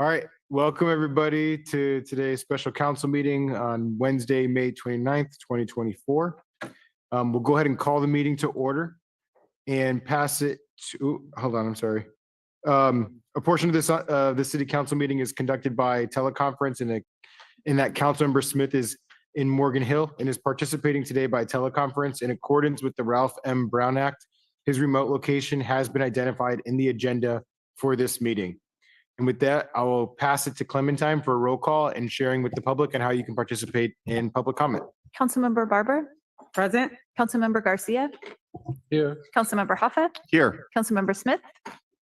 All right, welcome everybody to today's special council meeting on Wednesday, May 29th, 2024. We'll go ahead and call the meeting to order and pass it to, hold on, I'm sorry. A portion of this city council meeting is conducted by teleconference, and in that Councilmember Smith is in Morgan Hill and is participating today by teleconference in accordance with the Ralph M. Brown Act. His remote location has been identified in the agenda for this meeting. And with that, I will pass it to Clementine for a roll call and sharing with the public and how you can participate in public comment. Councilmember Barber. Present. Councilmember Garcia. Here. Councilmember Hoffa. Here. Councilmember Smith.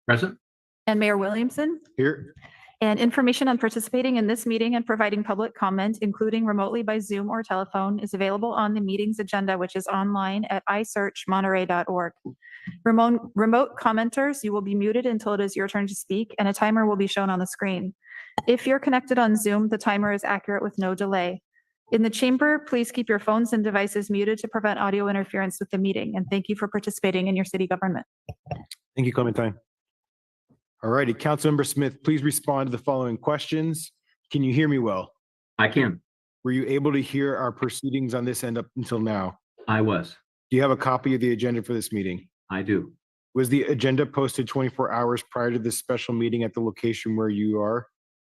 Present. And Mayor Williamson. Here. And information on participating in this meeting and providing public comment, including remotely by Zoom or telephone, is available on the meeting's agenda, which is online at isearchmonterey.org. Remote commenters, you will be muted until it is your turn to speak, and a timer will be shown on the screen. If you're connected on Zoom, the timer is accurate with no delay. In the chamber, please keep your phones and devices muted to prevent audio interference with the meeting, and thank you for participating in your city government. Thank you, Clementine. All righty, Councilmember Smith, please respond to the following questions. Can you hear me well? I can. Were you able to hear our proceedings on this end up until now? I was. Do you have a copy of the agenda for this meeting? I do. Was the agenda posted 24 hours prior to this special meeting at the location where you are?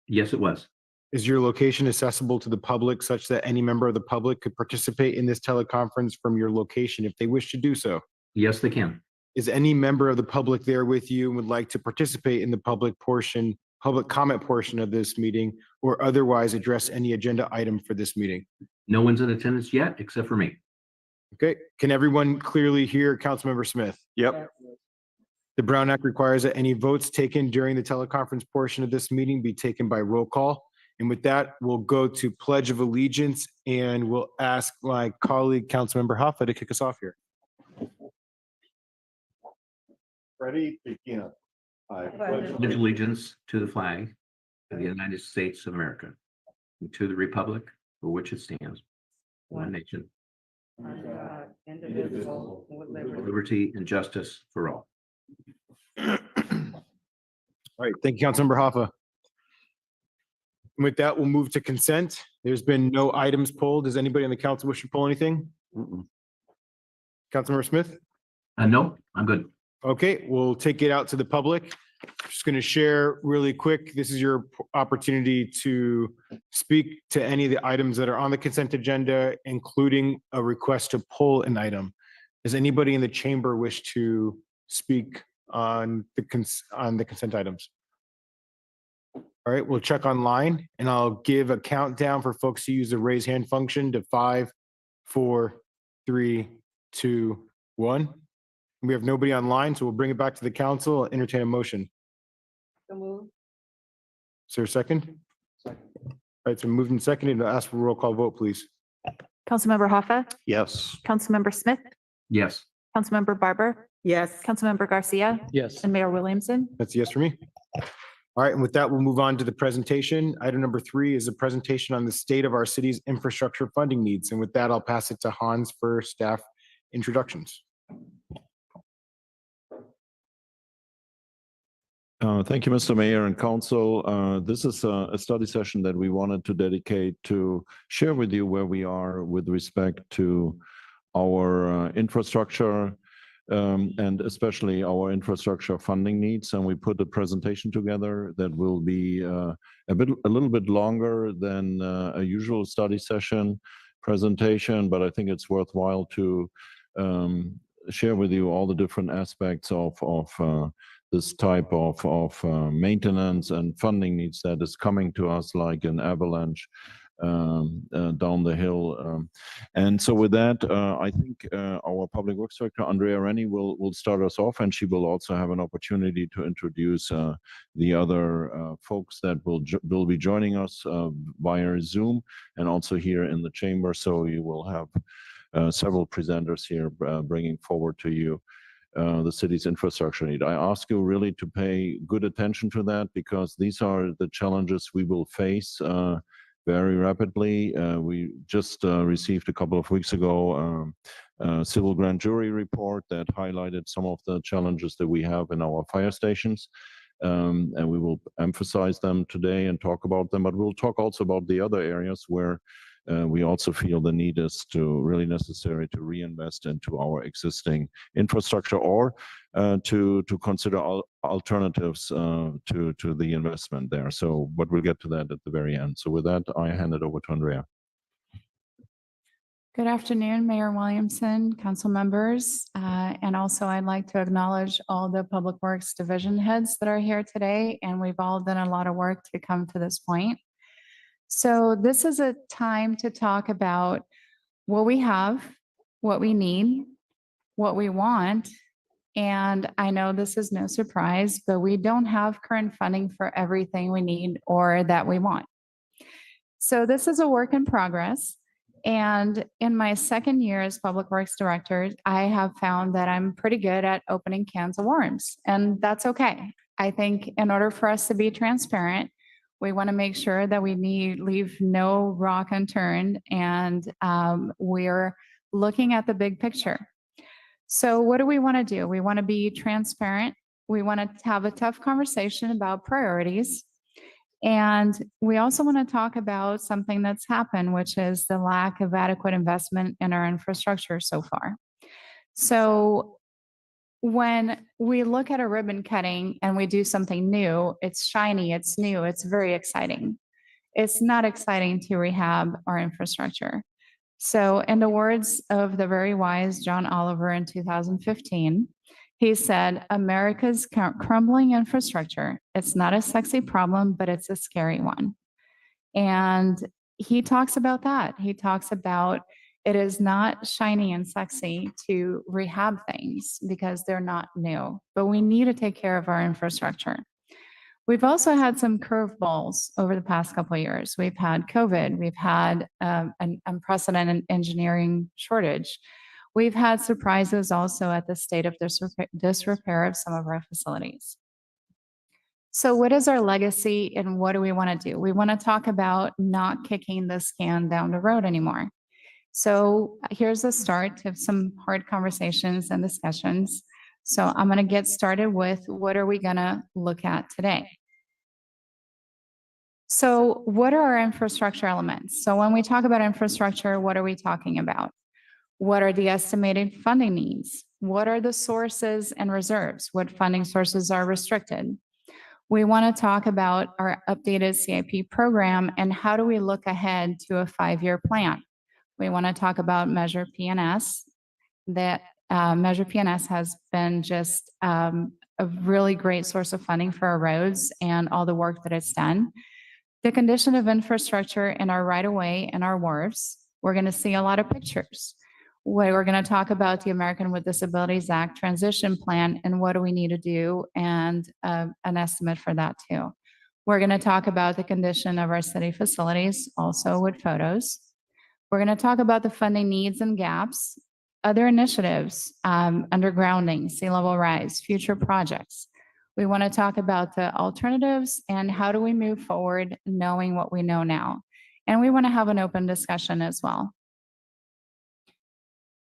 Yes, it was. Is your location accessible to the public such that any member of the public could participate in this teleconference from your location if they wish to do so? Yes, they can. Is any member of the public there with you and would like to participate in the public comment portion of this meeting, or otherwise address any agenda item for this meeting? No one's in attendance yet, except for me. Okay, can everyone clearly hear Councilmember Smith? Yep. The Brown Act requires that any votes taken during the teleconference portion of this meeting be taken by roll call. And with that, we'll go to Pledge of Allegiance, and we'll ask my colleague, Councilmember Hoffa, to kick us off here. Ready? Begin. I Pledge allegiance to the flag of the United States of America and to the republic for which it stands, one nation, Indivisible, with liberty and justice for all. All right, thank you, Councilmember Hoffa. And with that, we'll move to consent. There's been no items pulled. Does anybody on the council wish to pull anything? Councilmember Smith? No, I'm good. Okay, we'll take it out to the public. Just going to share really quick. This is your opportunity to speak to any of the items that are on the consent agenda, including a request to pull an item. Does anybody in the chamber wish to speak on the consent items? All right, we'll check online, and I'll give a countdown for folks to use the raise hand function to 5, 4, 3, 2, 1. We have nobody online, so we'll bring it back to the council. I'll entertain a motion. So move. Is there a second? Second. All right, so moved and seconded. I'll ask for a roll call vote, please. Councilmember Hoffa. Yes. Councilmember Smith. Yes. Councilmember Barber. Yes. Councilmember Garcia. Yes. And Mayor Williamson. That's a yes for me. All right, and with that, we'll move on to the presentation. Item number 3 is a presentation on the state of our city's infrastructure funding needs. And with that, I'll pass it to Hans for staff introductions. Thank you, Mr. Mayor and Council. This is a study session that we wanted to dedicate to share with you where we are with respect to our infrastructure and especially our infrastructure funding needs. And we put a presentation together that will be a little bit longer than a usual study session presentation, but I think it's worthwhile to share with you all the different aspects of this type of maintenance and funding needs that is coming to us like an avalanche down the hill. And so with that, I think our Public Works Director, Andrea Rennie, will start us off, and she will also have an opportunity to introduce the other folks that will be joining us via Zoom and also here in the chamber. So you will have several presenters here bringing forward to you the city's infrastructure need. I ask you really to pay good attention to that, because these are the challenges we will face very rapidly. We just received a couple of weeks ago a civil grand jury report that highlighted some of the challenges that we have in our fire stations. And we will emphasize them today and talk about them, but we'll talk also about the other areas where we also feel the need is to really necessary to reinvest into our existing infrastructure or to consider alternatives to the investment there. So, but we'll get to that at the very end. So with that, I hand it over to Andrea. Good afternoon, Mayor Williamson, council members. And also I'd like to acknowledge all the Public Works Division heads that are here today, and we've all done a lot of work to come to this point. So this is a time to talk about what we have, what we need, what we want. And I know this is no surprise, but we don't have current funding for everything we need or that we want. So this is a work in progress. And in my second year as Public Works Director, I have found that I'm pretty good at opening cans of worms, and that's okay. I think in order for us to be transparent, we want to make sure that we leave no rock unturned, and we're looking at the big picture. So what do we want to do? We want to be transparent. We want to have a tough conversation about priorities. And we also want to talk about something that's happened, which is the lack of adequate investment in our infrastructure so far. So when we look at a ribbon cutting and we do something new, it's shiny, it's new, it's very exciting. It's not exciting to rehab our infrastructure. So in the words of the very wise John Oliver in 2015, he said, America's crumbling infrastructure, it's not a sexy problem, but it's a scary one. And he talks about that. He talks about it is not shiny and sexy to rehab things because they're not new, but we need to take care of our infrastructure. We've also had some curveballs over the past couple of years. We've had COVID, we've had an unprecedented engineering shortage. We've had surprises also at the state of disrepair of some of our facilities. So what is our legacy and what do we want to do? We want to talk about not kicking this can down the road anymore. So here's the start of some hard conversations and discussions. So I'm going to get started with what are we going to look at today? So what are our infrastructure elements? So when we talk about infrastructure, what are we talking about? What are the estimated funding needs? What are the sources and reserves? What funding sources are restricted? We want to talk about our updated CIP program and how do we look ahead to a 5-year plan. We want to talk about Measure PNS. That Measure PNS has been just a really great source of funding for our roads and all the work that it's done. The condition of infrastructure in our right-of-way and our wharves. We're going to see a lot of pictures. We're going to talk about the American with Disabilities Act transition plan and what do we need to do and an estimate for that too. We're going to talk about the condition of our city facilities, also with photos. We're going to talk about the funding needs and gaps, other initiatives, undergrounding, sea level rise, future projects. We want to talk about the alternatives and how do we move forward knowing what we know now. And we want to have an open discussion as well.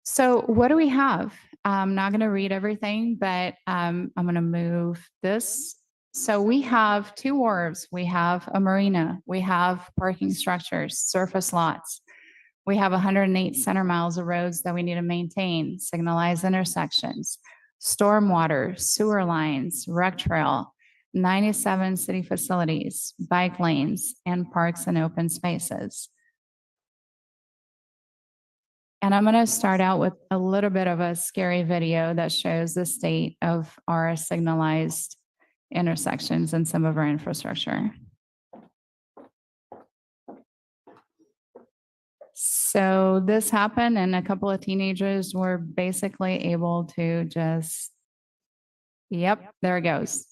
So what do we have? I'm not going to read everything, but I'm going to move this. So we have 2 wharves. We have a marina. We have parking structures, surface lots. We have 108 center miles of roads that we need to maintain, signalized intersections, stormwater, sewer lines, rec trail, 97 city facilities, bike lanes, and parks and open spaces. And I'm going to start out with a little bit of a scary video that shows the state of our signalized intersections and some of our infrastructure. So this happened and a couple of teenagers were basically able to just, yep, there it goes,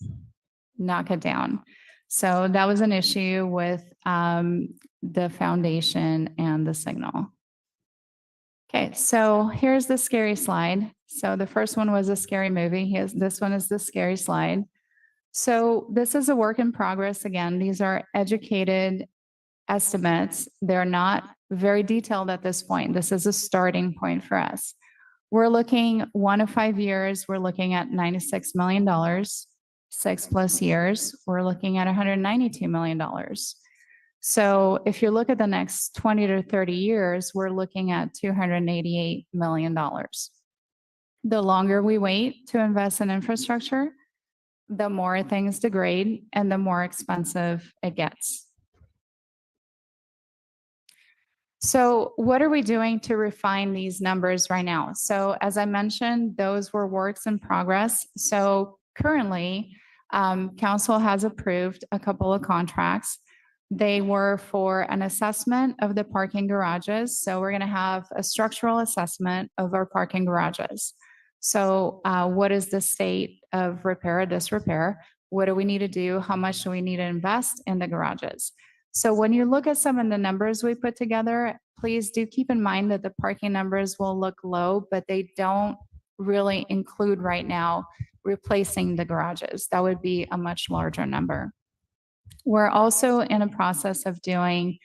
knock it down. So that was an issue with the foundation and the signal. Okay, so here's the scary slide. So the first one was a scary movie. This one is the scary slide. So this is a work in progress. Again, these are educated estimates. They're not very detailed at this point. This is a starting point for us. We're looking 1 to 5 years. We're looking at $96 million. 6+ years, we're looking at $192 million. So if you look at the next 20 to 30 years, we're looking at $288 million. The longer we wait to invest in infrastructure, the more things degrade and the more expensive it gets. So what are we doing to refine these numbers right now? So as I mentioned, those were works in progress. So currently, council has approved a couple of contracts. They were for an assessment of the parking garages. So we're going to have a structural assessment of our parking garages. So what is the state of repair or disrepair? What do we need to do? How much do we need to invest in the garages? So when you look at some of the numbers we put together, please do keep in mind that the parking numbers will look low, but they don't really include right now replacing the garages. That would be a much larger number. We're also in a process of doing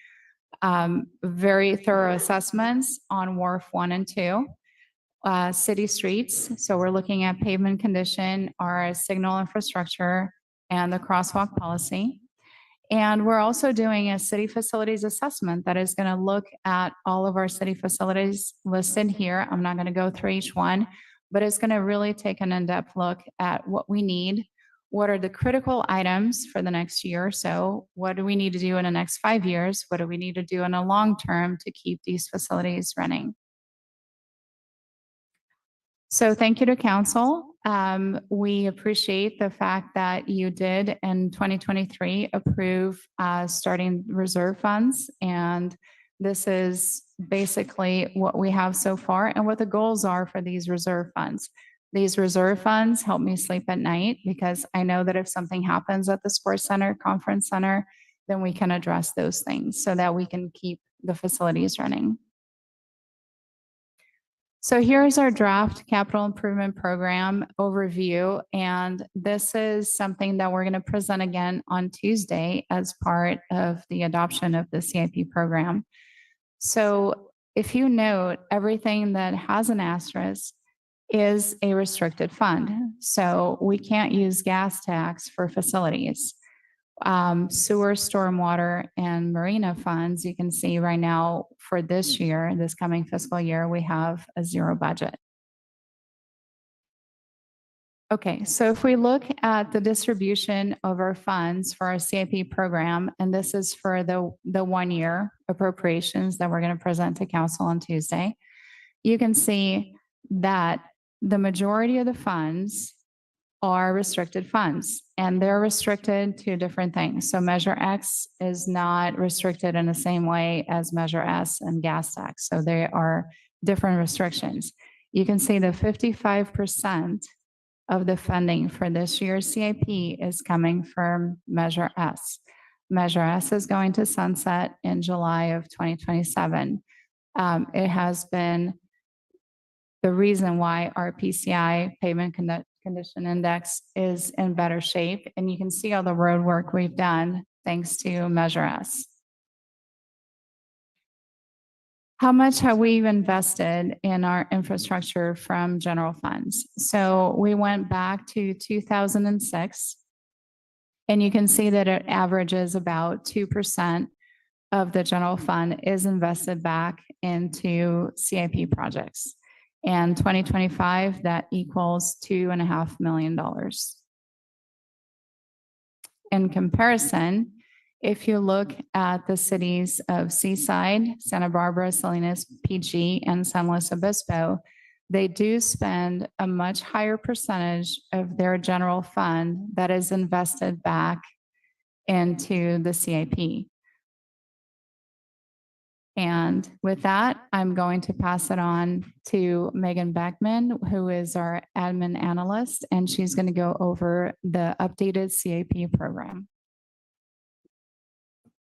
very thorough assessments on Wharf 1 and 2. City streets. So we're looking at pavement condition, our signal infrastructure, and the crosswalk policy. And we're also doing a city facilities assessment that is going to look at all of our city facilities listed here. I'm not going to go through each one, but it's going to really take an in-depth look at what we need. What are the critical items for the next year or so? What do we need to do in the next 5 years? What do we need to do in the long term to keep these facilities running? So thank you to council. We appreciate the fact that you did in 2023 approve starting reserve funds. And this is basically what we have so far and what the goals are for these reserve funds. These reserve funds help me sleep at night because I know that if something happens at the sports center, conference center, then we can address those things so that we can keep the facilities running. So here's our draft capital improvement program overview. And this is something that we're going to present again on Tuesday as part of the adoption of the CIP program. So if you note, everything that has an asterisk is a restricted fund. So we can't use gas tax for facilities. Sewer, stormwater, and marina funds, you can see right now for this year, this coming fiscal year, we have a zero budget. Okay, so if we look at the distribution of our funds for our CIP program, and this is for the 1 year appropriations that we're going to present to council on Tuesday, you can see that the majority of the funds are restricted funds, and they're restricted to different things. So Measure X is not restricted in the same way as Measure S and gas tax. So they are different restrictions. You can see that 55% of the funding for this year's CIP is coming from Measure S. Measure S is going to sunset in July of 2027. It has been the reason why our PCI pavement condition index is in better shape. And you can see all the road work we've done thanks to Measure S. How much have we invested in our infrastructure from general funds? So we went back to 2006, and you can see that it averages about 2% of the general fund is invested back into CIP projects. And 2025, that equals $2.5 million. In comparison, if you look at the cities of Seaside, Santa Barbara, Salinas, PG, and San Luis Obispo, they do spend a much higher percentage of their general fund that is invested back into the CIP. And with that, I'm going to pass it on to Megan Beckman, who is our admin analyst, and she's going to go over the updated CIP program.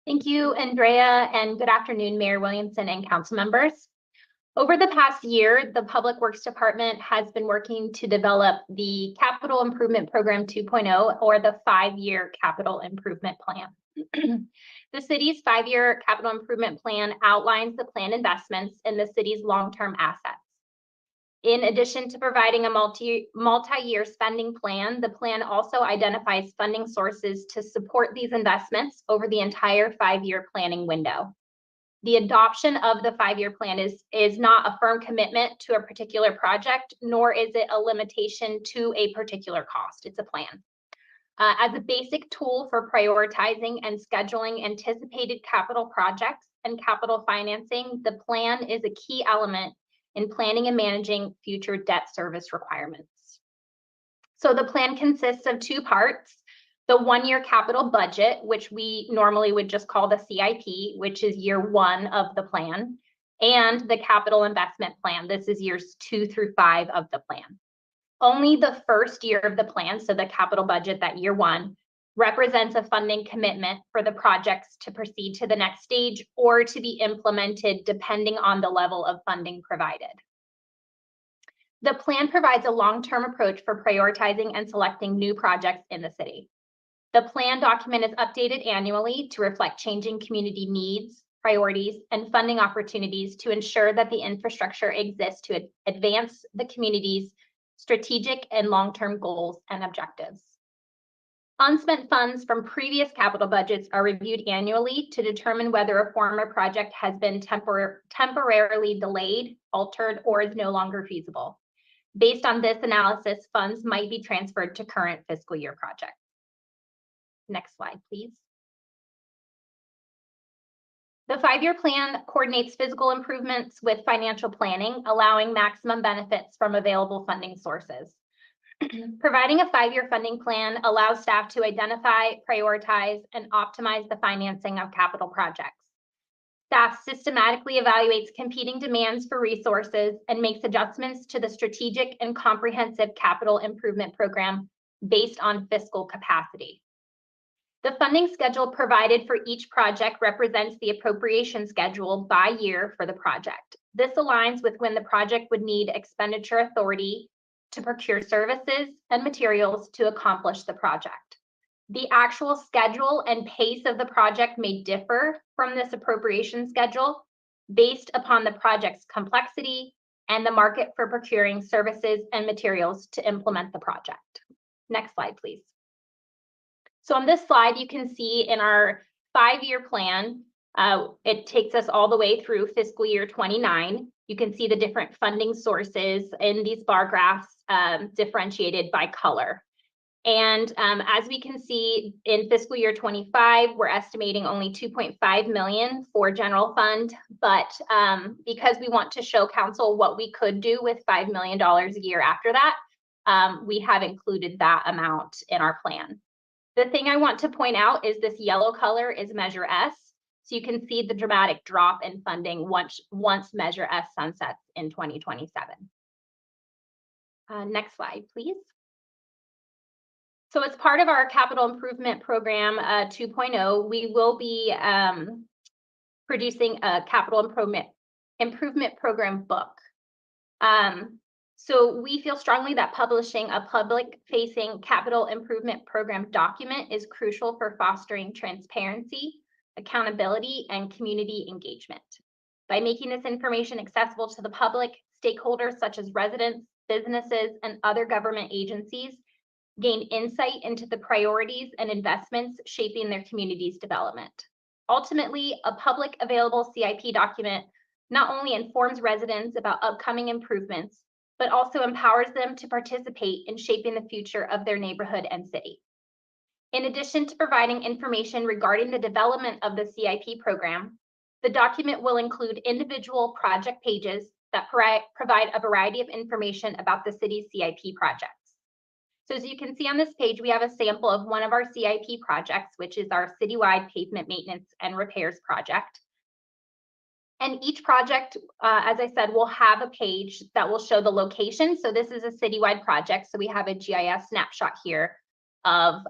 Thank you, Andrea, and good afternoon, Mayor Williamson and council members. Over the past year, the Public Works Department has been working to develop the Capital Improvement Program 2.0, or the 5-year capital improvement plan. The city's 5-year capital improvement plan outlines the planned investments in the city's long-term assets. In addition to providing a multi-year spending plan, the plan also identifies funding sources to support these investments over the entire 5-year planning window. The adoption of the 5-year plan is not a firm commitment to a particular project, nor is it a limitation to a particular cost. It's a plan. As a basic tool for prioritizing and scheduling anticipated capital projects and capital financing, the plan is a key element in planning and managing future debt service requirements. So the plan consists of 2 parts: the 1-year capital budget, which we normally would just call the CIP, which is year 1 of the plan, and the capital investment plan. This is years 2 through 5 of the plan. Only the first year of the plan, so the capital budget, that year 1, represents a funding commitment for the projects to proceed to the next stage or to be implemented depending on the level of funding provided. The plan provides a long-term approach for prioritizing and selecting new projects in the city. The plan document is updated annually to reflect changing community needs, priorities, and funding opportunities to ensure that the infrastructure exists to advance the community's strategic and long-term goals and objectives. Unspent funds from previous capital budgets are reviewed annually to determine whether a former project has been temporarily delayed, altered, or is no longer feasible. Based on this analysis, funds might be transferred to current fiscal year projects. Next slide, please. The 5-year plan coordinates physical improvements with financial planning, allowing maximum benefits from available funding sources. Providing a 5-year funding plan allows staff to identify, prioritize, and optimize the financing of capital projects. Staff systematically evaluates competing demands for resources and makes adjustments to the strategic and comprehensive capital improvement program based on fiscal capacity. The funding schedule provided for each project represents the appropriation schedule by year for the project. This aligns with when the project would need expenditure authority to procure services and materials to accomplish the project. The actual schedule and pace of the project may differ from this appropriation schedule based upon the project's complexity and the market for procuring services and materials to implement the project. Next slide, please. So on this slide, you can see in our 5-year plan, it takes us all the way through fiscal year 29. You can see the different funding sources in these bar graphs differentiated by color. And as we can see in fiscal year 25, we're estimating only $2.5 million for general fund, but because we want to show council what we could do with $5 million a year after that, we have included that amount in our plan. The thing I want to point out is this yellow color is Measure S. So you can see the dramatic drop in funding once Measure S sunsets in 2027. Next slide, please. So as part of our capital improvement program 2.0, we will be producing a capital improvement program book. So we feel strongly that publishing a public-facing capital improvement program document is crucial for fostering transparency, accountability, and community engagement. By making this information accessible to the public, stakeholders such as residents, businesses, and other government agencies gain insight into the priorities and investments shaping their community's development. Ultimately, a public available CIP document not only informs residents about upcoming improvements, but also empowers them to participate in shaping the future of their neighborhood and city. In addition to providing information regarding the development of the CIP program, the document will include individual project pages that provide a variety of information about the city's CIP projects. So as you can see on this page, we have a sample of one of our CIP projects, which is our citywide pavement maintenance and repairs project. And each project, as I said, will have a page that will show the location. So this is a citywide project. So we have a GIS snapshot here of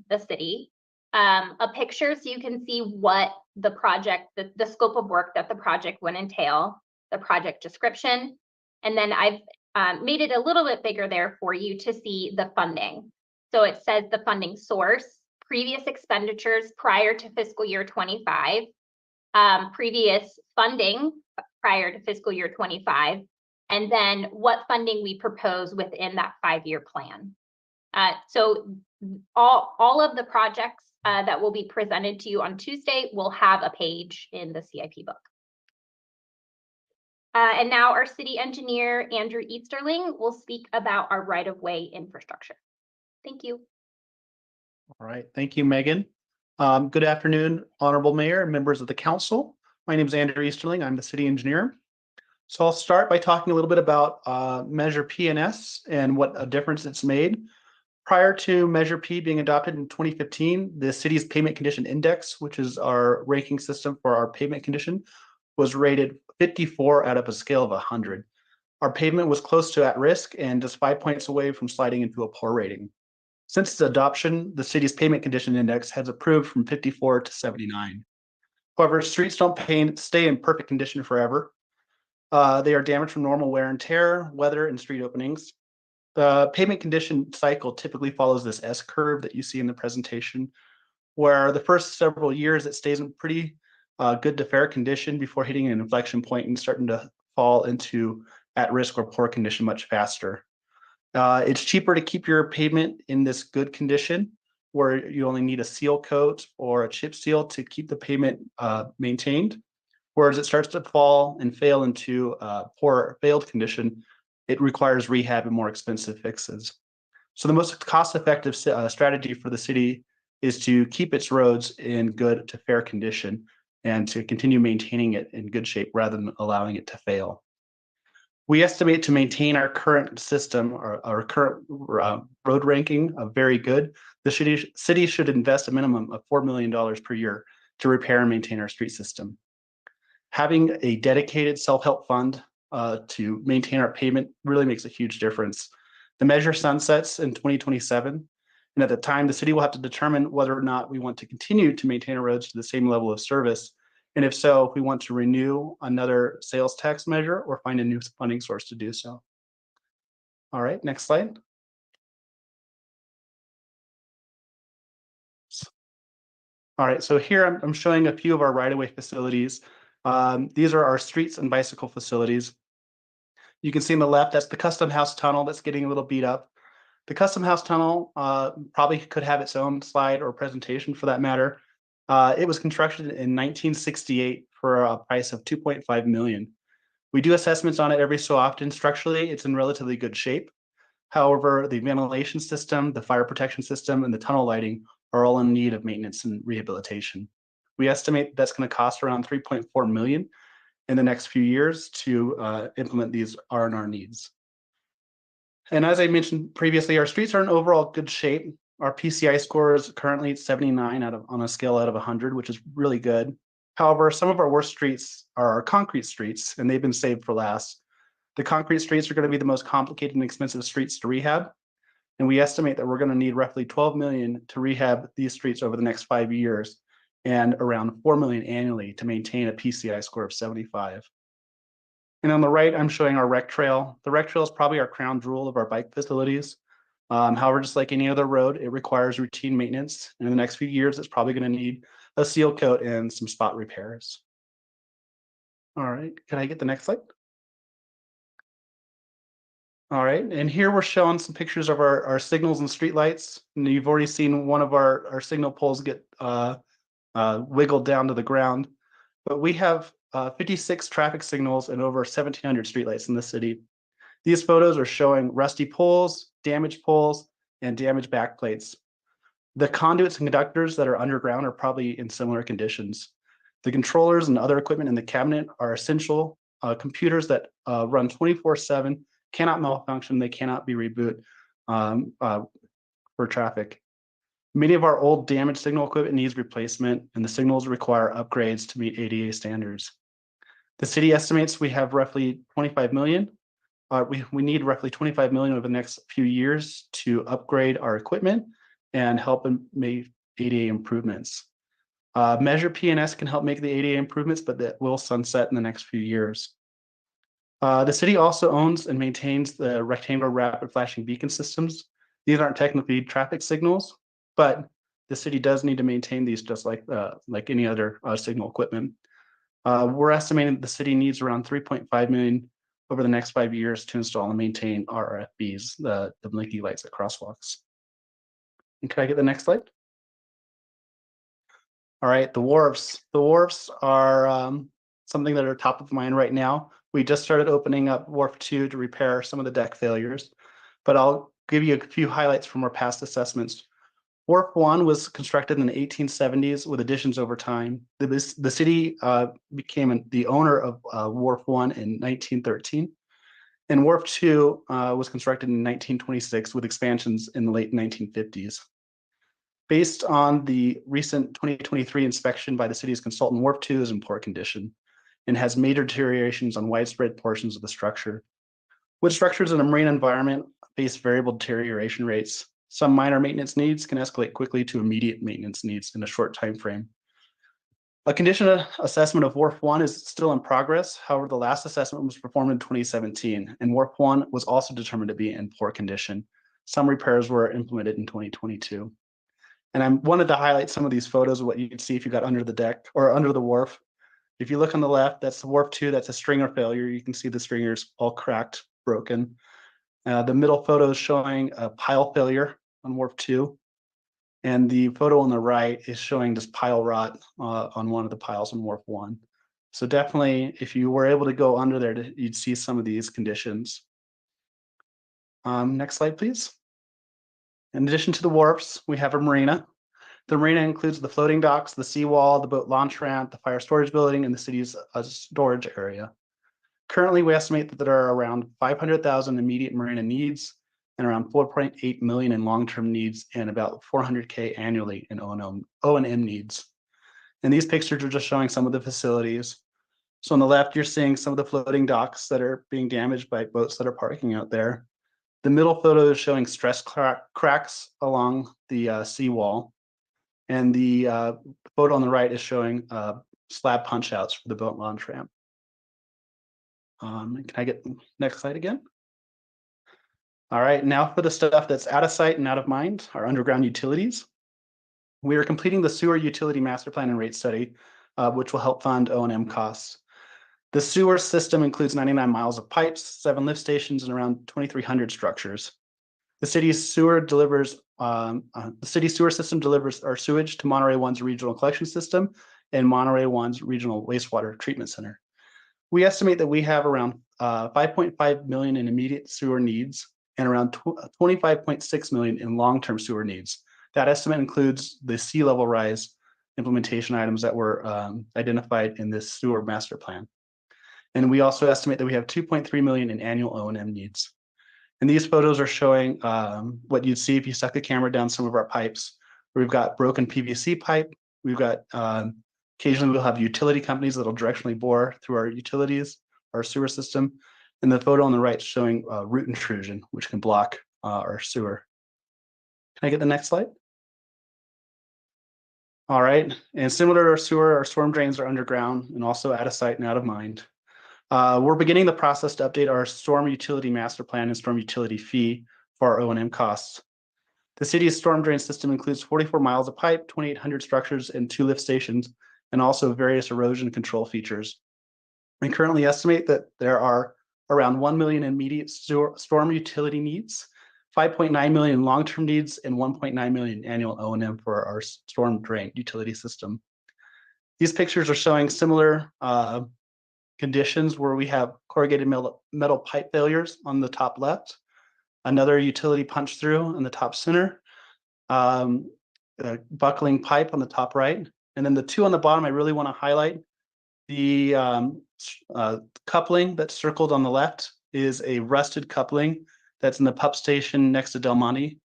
the city. A picture so you can see what the project, the scope of work that the project would entail, the project description. And then I've made it a little bit bigger there for you to see the funding. So it says the funding source, previous expenditures prior to fiscal year 25, previous funding prior to fiscal year 25, and then what funding we propose within that 5-year plan. So all of the projects that will be presented to you on Tuesday will have a page in the CIP book. And now our city engineer, Andrew Easterling, will speak about our right-of-way infrastructure. Thank you. All right, thank you, Megan. Good afternoon, Honorable Mayor and members of the council. My name is Andrew Easterling. I'm the city engineer. So I'll start by talking a little bit about Measure P&S and what a difference it's made. Prior to Measure P being adopted in 2015, the city's pavement condition index, which is our ranking system for our pavement condition, was rated 54 out of a scale of 100. Our pavement was close to at risk and just 5 points away from sliding into a poor rating. Since its adoption, the city's pavement condition index has improved from 54 to 79. However, streets don't stay in perfect condition forever. They are damaged from normal wear and tear, weather, and street openings. The pavement condition cycle typically follows this S curve that you see in the presentation, where the first several years it stays in pretty good to fair condition before hitting an inflection point and starting to fall into at risk or poor condition much faster. It's cheaper to keep your pavement in this good condition, where you only need a seal coat or a chip seal to keep the pavement maintained. Whereas it starts to fall and fail into poor failed condition, it requires rehab and more expensive fixes. So the most cost-effective strategy for the city is to keep its roads in good to fair condition and to continue maintaining it in good shape rather than allowing it to fail. We estimate to maintain our current system or our current road ranking of very good. The city should invest a minimum of $4 million per year to repair and maintain our street system. Having a dedicated self-help fund to maintain our pavement really makes a huge difference. The measure sunsets in 2027, and at the time, the city will have to determine whether or not we want to continue to maintain our roads to the same level of service, and if so, if we want to renew another sales tax measure or find a new funding source to do so. All right, next slide. All right, so here I'm showing a few of our right-of-way facilities. These are our streets and bicycle facilities. You can see on the left, that's the Custom House Tunnel that's getting a little beat up. The Custom House Tunnel probably could have its own slide or presentation for that matter. It was constructed in 1968 for a price of $2.5 million. We do assessments on it every so often. Structurally, it's in relatively good shape. However, the ventilation system, the fire protection system, and the tunnel lighting are all in need of maintenance and rehabilitation. We estimate that's going to cost around $3.4 million in the next few years to implement these R&R needs. And as I mentioned previously, our streets are in overall good shape. Our PCI score is currently at 79 on a scale out of 100, which is really good. However, some of our worst streets are our concrete streets, and they've been saved for last. The concrete streets are going to be the most complicated and expensive streets to rehab. And we estimate that we're going to need roughly $12 million to rehab these streets over the next 5 years and around $4 million annually to maintain a PCI score of 75. And on the right, I'm showing our rec trail. The rec trail is probably our crown jewel of our bike facilities. However, just like any other road, it requires routine maintenance. And in the next few years, it's probably going to need a seal coat and some spot repairs. All right, can I get the next slide? All right, and here we're showing some pictures of our signals and streetlights. And you've already seen one of our signal poles get wiggled down to the ground. But we have 56 traffic signals and over 1,700 streetlights in the city. These photos are showing rusty poles, damaged poles, and damaged backplates. The conduits and conductors that are underground are probably in similar conditions. The controllers and other equipment in the cabinet are essential computers that run 24/7, cannot malfunction, they cannot be rebooted for traffic. Many of our old damaged signal equipment needs replacement, and the signals require upgrades to meet ADA standards. The city estimates we have roughly 25 million. We need roughly 25 million over the next few years to upgrade our equipment and help make ADA improvements. Measure P&S can help make the ADA improvements, but that will sunset in the next few years. The city also owns and maintains the rectangular rapid flashing beacon systems. These aren't technically traffic signals, but the city does need to maintain these just like any other signal equipment. We're estimating that the city needs around 3.5 million over the next 5 years to install and maintain RFBs, the blinking lights at crosswalks. And can I get the next slide? All right, the wharfs. The wharfs are something that are top of mind right now. We just started opening up Wharf 2 to repair some of the deck failures, but I'll give you a few highlights from our past assessments. Wharf 1 was constructed in the 1870s with additions over time. The city became the owner of Wharf 1 in 1913. And Wharf 2 was constructed in 1926 with expansions in the late 1950s. Based on the recent 2023 inspection by the city's consultant, Wharf 2 is in poor condition and has major deteriorations on widespread portions of the structure. Wood structures in a marine environment face variable deterioration rates. Some minor maintenance needs can escalate quickly to immediate maintenance needs in a short time frame. A condition assessment of Wharf 1 is still in progress. However, the last assessment was performed in 2017, and Wharf 1 was also determined to be in poor condition. Some repairs were implemented in 2022. And I wanted to highlight some of these photos of what you can see if you got under the deck or under the wharf. If you look on the left, that's the Wharf 2, that's a stringer failure. You can see the stringers all cracked, broken. The middle photo is showing a pile failure on Wharf 2. And the photo on the right is showing this pile rot on one of the piles on Wharf 1. So definitely, if you were able to go under there, you'd see some of these conditions. Next slide, please. In addition to the wharfs, we have a marina. The marina includes the floating docks, the seawall, the boat launch ramp, the fire storage building, and the city's storage area. Currently, we estimate that there are around 500,000 immediate marina needs and around 4.8 million in long-term needs and about 400K annually in O&M needs. And these pictures are just showing some of the facilities. So on the left, you're seeing some of the floating docks that are being damaged by boats that are parking out there. The middle photo is showing stress cracks along the seawall. And the photo on the right is showing slab punch outs for the boat launch ramp. Can I get the next slide again? All right, now for the stuff that's out of sight and out of mind, our underground utilities. We are completing the sewer utility master plan and rate study, which will help fund O&M costs. The sewer system includes 99 miles of pipes, 7 lift stations, and around 2,300 structures. The city's sewer system delivers our sewage to Monterey 1's regional collection system and Monterey 1's regional wastewater treatment center. We estimate that we have around 5.5 million in immediate sewer needs and around 25.6 million in long-term sewer needs. That estimate includes the sea level rise implementation items that were identified in this sewer master plan. And we also estimate that we have 2.3 million in annual O&M needs. And these photos are showing what you'd see if you stuck a camera down some of our pipes. We've got broken PVC pipe. We've got occasionally we'll have utility companies that'll directionally bore through our utilities, our sewer system. And the photo on the right is showing root intrusion, which can block our sewer. Can I get the next slide? All right, and similar to our sewer, our storm drains are underground and also out of sight and out of mind. We're beginning the process to update our storm utility master plan and storm utility fee for our O&M costs. The city's storm drain system includes 44 miles of pipe, 2,800 structures, and 2 lift stations, and also various erosion control features. We currently estimate that there are around 1 million immediate storm utility needs, 5.9 million long-term needs, and 1.9 million annual O&M for our storm drain utility system. These pictures are showing similar conditions where we have corrugated metal pipe failures on the top left, another utility punch through on the top center, buckling pipe on the top right, and then the 2 on the bottom I really want to highlight. The coupling that's circled on the left is a rusted coupling that's in the pump station next to Del Monte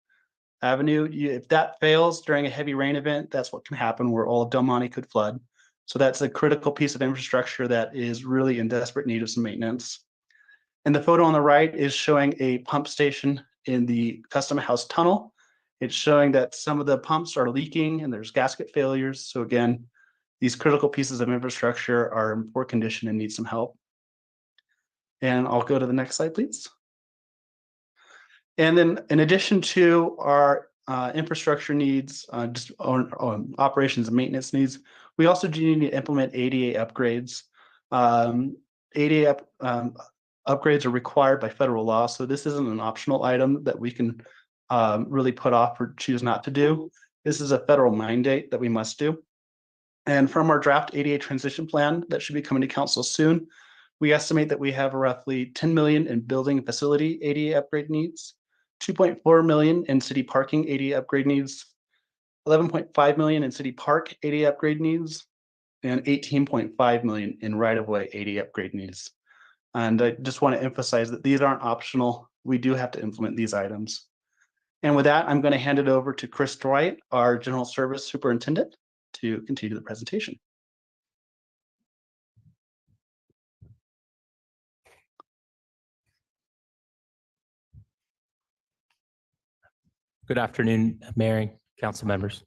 Avenue. If that fails during a heavy rain event, that's what can happen, where all of Del Monte could flood. So that's a critical piece of infrastructure that is really in desperate need of some maintenance. And the photo on the right is showing a pump station in the Custom House tunnel. It's showing that some of the pumps are leaking and there's gasket failures. So again, these critical pieces of infrastructure are in poor condition and need some help. And I'll go to the next slide, please. And then in addition to our infrastructure needs, just on operations and maintenance needs, we also do need to implement ADA upgrades. Upgrades are required by federal law, so this isn't an optional item that we can really put off or choose not to do. This is a federal mandate that we must do. And from our draft ADA transition plan that should be coming to council soon, we estimate that we have roughly 10 million in building and facility ADA upgrade needs, 2.4 million in city parking ADA upgrade needs, 11.5 million in city park ADA upgrade needs, and 18.5 million in right-of-way ADA upgrade needs. And I just want to emphasize that these aren't optional. We do have to implement these items. And with that, I'm going to hand it over to Chris Dwight, our General Service Superintendent, to continue the presentation. Good afternoon, Mayor and council members.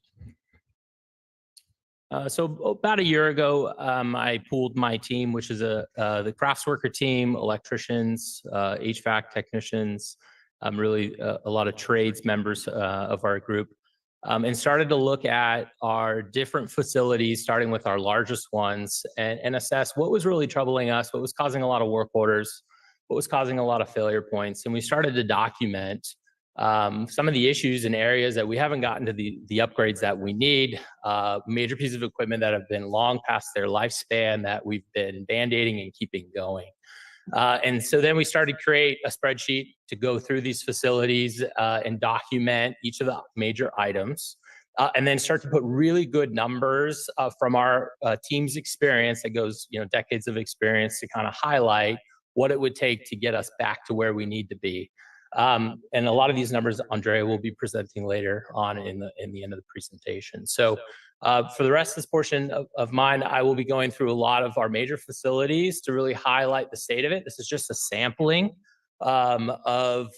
So about a year ago, I pooled my team, which is the crafts worker team, electricians, HVAC technicians, really a lot of trades members of our group, and started to look at our different facilities, starting with our largest ones, and assess what was really troubling us, what was causing a lot of work orders, what was causing a lot of failure points. And we started to document some of the issues and areas that we haven't gotten to the upgrades that we need, major pieces of equipment that have been long past their lifespan that we've been band-aiding and keeping going. And so then we started to create a spreadsheet to go through these facilities and document each of the major items, and then start to put really good numbers from our team's experience that goes, decades of experience to kind of highlight what it would take to get us back to where we need to be. And a lot of these numbers, Andrea will be presenting later on in the end of the presentation. So for the rest of this portion of mine, I will be going through a lot of our major facilities to really highlight the state of it. This is just a sampling of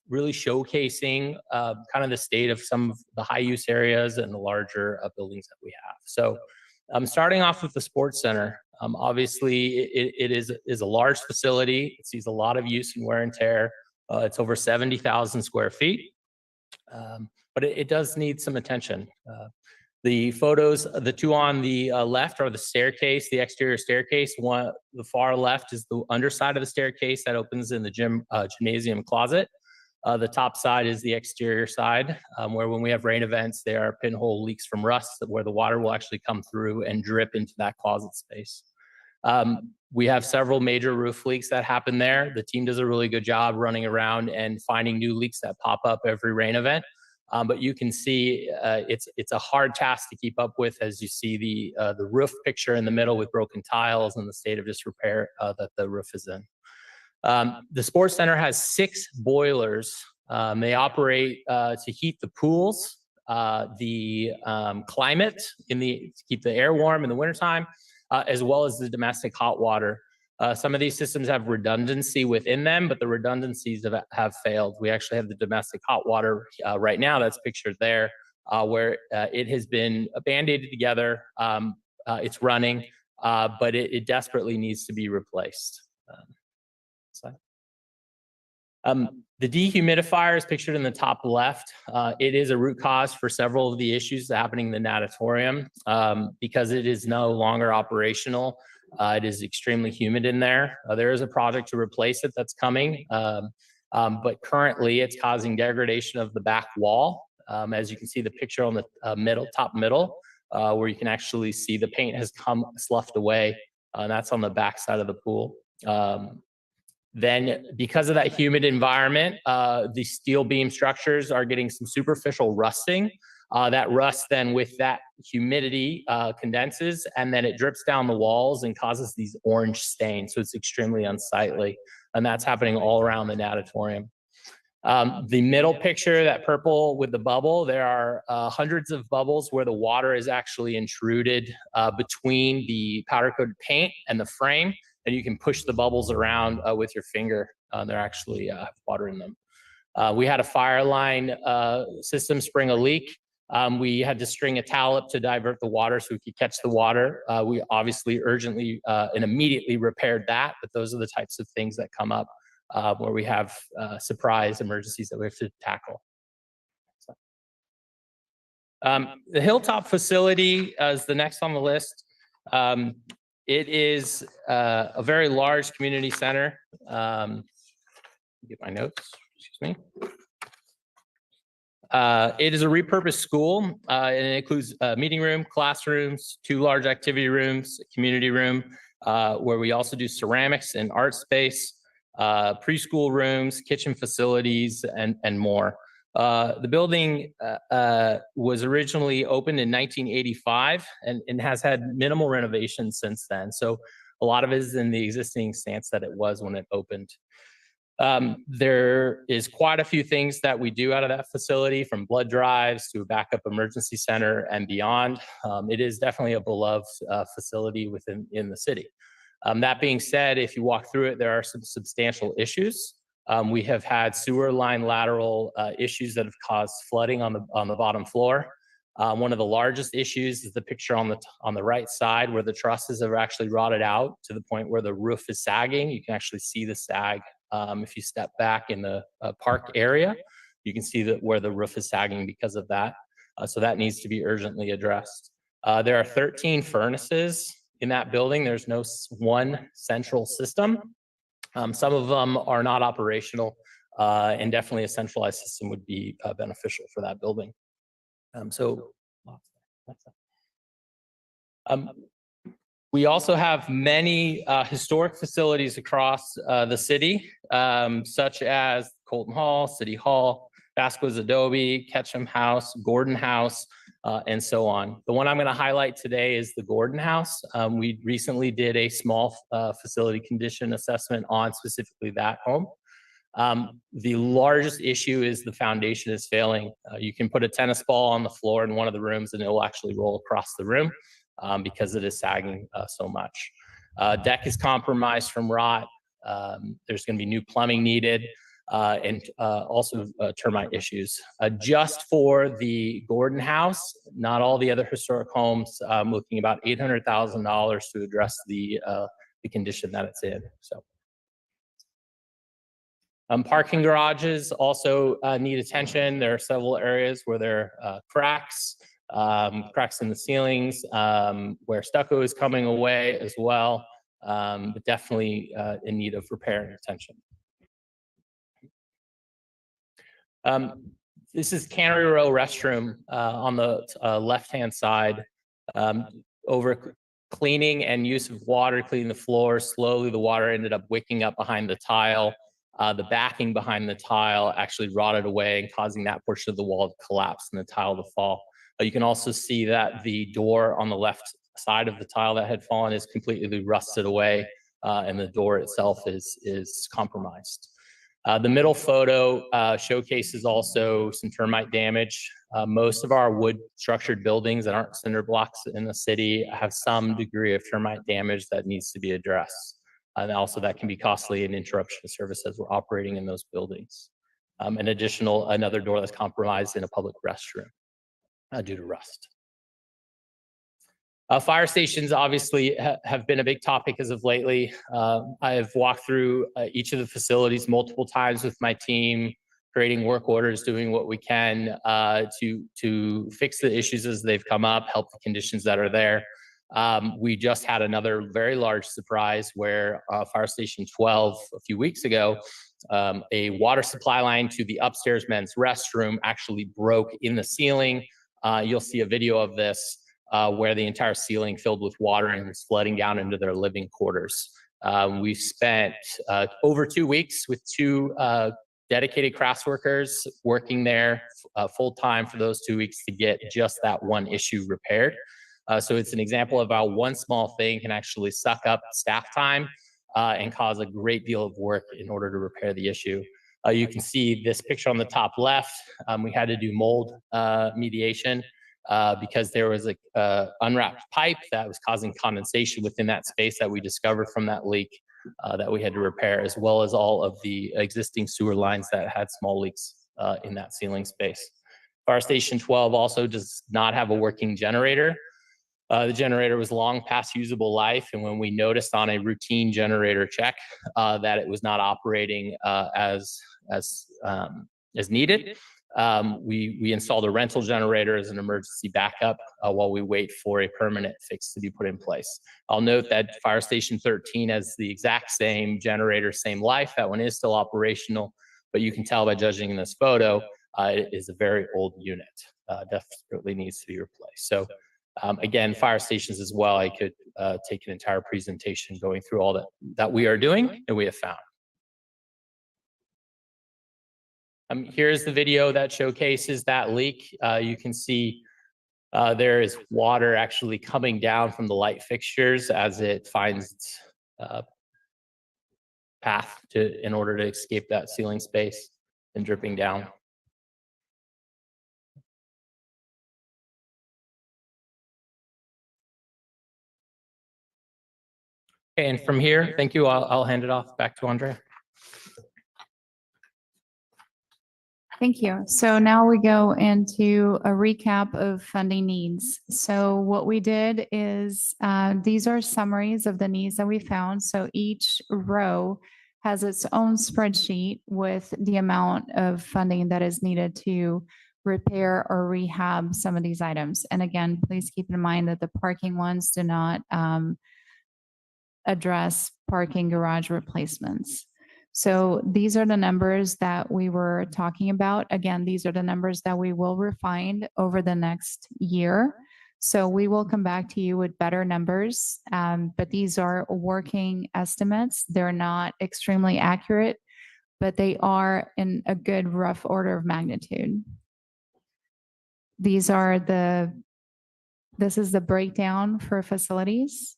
really showcasing kind of the state of some of the high use areas and the larger buildings that we have. So starting off with the sports center, obviously it is a large facility. It sees a lot of use and wear and tear. It's over 70,000 square feet, but it does need some attention. The photos, the two on the left are the staircase, the exterior staircase. One, the far left is the underside of the staircase that opens in the gymnasium closet. The top side is the exterior side, where when we have rain events, there are pinhole leaks from rust where the water will actually come through and drip into that closet space. We have several major roof leaks that happen there. The team does a really good job running around and finding new leaks that pop up every rain event. But you can see it's a hard task to keep up with as you see the roof picture in the middle with broken tiles and the state of disrepair that the roof is in. The sports center has 6 boilers. They operate to heat the pools, the climate to keep the air warm in the wintertime, as well as the domestic hot water. Some of these systems have redundancy within them, but the redundancies have failed. We actually have the domestic hot water right now that's pictured there, where it has been band-aided together. It's running, but it desperately needs to be replaced. The dehumidifier is pictured in the top left. It is a root cause for several of the issues happening in the natatorium because it is no longer operational. It is extremely humid in there. There is a project to replace it that's coming, but currently it's causing degradation of the back wall. As you can see the picture on the top middle, where you can actually see the paint has sloughed away, and that's on the back side of the pool. Then because of that humid environment, the steel beam structures are getting some superficial rusting. That rust then with that humidity condenses and then it drips down the walls and causes these orange stains. So it's extremely unsightly. And that's happening all around the natatorium. The middle picture, that purple with the bubble, there are hundreds of bubbles where the water is actually intruded between the powder coated paint and the frame. And you can push the bubbles around with your finger. They're actually have water in them. We had a fire line system spring a leak. We had to string a towel up to divert the water so we could catch the water. We obviously urgently and immediately repaired that, but those are the types of things that come up where we have surprise emergencies that we have to tackle. The Hilltop facility is the next on the list. It is a very large community center. Get my notes, excuse me. It is a repurposed school, and it includes a meeting room, classrooms, 2 large activity rooms, a community room, where we also do ceramics and art space, preschool rooms, kitchen facilities, and more. The building was originally opened in 1985 and has had minimal renovations since then. So a lot of it is in the existing stance that it was when it opened. There is quite a few things that we do out of that facility, from blood drives to a backup emergency center and beyond. It is definitely a beloved facility in the city. That being said, if you walk through it, there are some substantial issues. We have had sewer line lateral issues that have caused flooding on the bottom floor. One of the largest issues is the picture on the right side, where the trusses have actually rotted out to the point where the roof is sagging. You can actually see the sag. If you step back in the park area, you can see where the roof is sagging because of that. So that needs to be urgently addressed. There are 13 furnaces in that building. There's no one central system. Some of them are not operational, and definitely a centralized system would be beneficial for that building. We also have many historic facilities across the city, such as Colton Hall, City Hall, Vasco's Adobe, Ketchum House, Gordon House, and so on. The one I'm going to highlight today is the Gordon House. We recently did a small facility condition assessment on specifically that home. The largest issue is the foundation is failing. You can put a tennis ball on the floor in one of the rooms and it will actually roll across the room because it is sagging so much. Deck is compromised from rot. There's going to be new plumbing needed, and also termite issues. Just for the Gordon House, not all the other historic homes, looking about $800,000 to address the condition that it's in. So. Parking garages also need attention. There are several areas where there are cracks in the ceilings, where stucco is coming away as well, but definitely in need of repair and attention. This is Cannery Row restroom on the left-hand side. Over cleaning and use of water, cleaning the floor, slowly the water ended up wicking up behind the tile. The backing behind the tile actually rotted away and causing that portion of the wall to collapse and the tile to fall. You can also see that the door on the left side of the tile that had fallen is completely rusted away, and the door itself is compromised. The middle photo showcases also some termite damage. Most of our wood structured buildings that aren't cinder blocks in the city have some degree of termite damage that needs to be addressed. And also that can be costly and interruption of service as we're operating in those buildings. Another door that's compromised in a public restroom due to rust. Fire stations obviously have been a big topic as of lately. I have walked through each of the facilities multiple times with my team, creating work orders, doing what we can to fix the issues as they've come up, help the conditions that are there. We just had another very large surprise where Fire Station 12 a few weeks ago, a water supply line to the upstairs men's restroom actually broke in the ceiling. You'll see a video of this where the entire ceiling filled with water and was flooding down into their living quarters. We spent over 2 weeks with 2 dedicated crafts workers working there full time for those 2 weeks to get just that one issue repaired. So it's an example of how one small thing can actually suck up staff time and cause a great deal of work in order to repair the issue. You can see this picture on the top left. We had to do mold mediation because there was a unwrapped pipe that was causing condensation within that space that we discovered from that leak that we had to repair, as well as all of the existing sewer lines that had small leaks in that ceiling space. Fire Station 12 also does not have a working generator. The generator was long past usable life, and when we noticed on a routine generator check that it was not operating as needed, We installed a rental generator as an emergency backup while we wait for a permanent fix to be put in place. I'll note that Fire Station 13 has the exact same generator, same life. That one is still operational, but you can tell by judging in this photo, it is a very old unit. Desperately needs to be replaced. So again, fire stations as well, I could take an entire presentation going through all that we are doing and we have found. Here's the video that showcases that leak. You can see there is water actually coming down from the light fixtures as it finds its path in order to escape that ceiling space and dripping down. And from here, thank you. I'll hand it off back to Andrea. Thank you. So now we go into a recap of funding needs. So what we did is these are summaries of the needs that we found. So each row has its own spreadsheet with the amount of funding that is needed to repair or rehab some of these items. And again, please keep in mind that the parking ones do not address parking garage replacements. So these are the numbers that we were talking about. Again, these are the numbers that we will refine over the next year. So we will come back to you with better numbers, but these are working estimates. They're not extremely accurate, but they are in a good rough order of magnitude. This is the breakdown for facilities.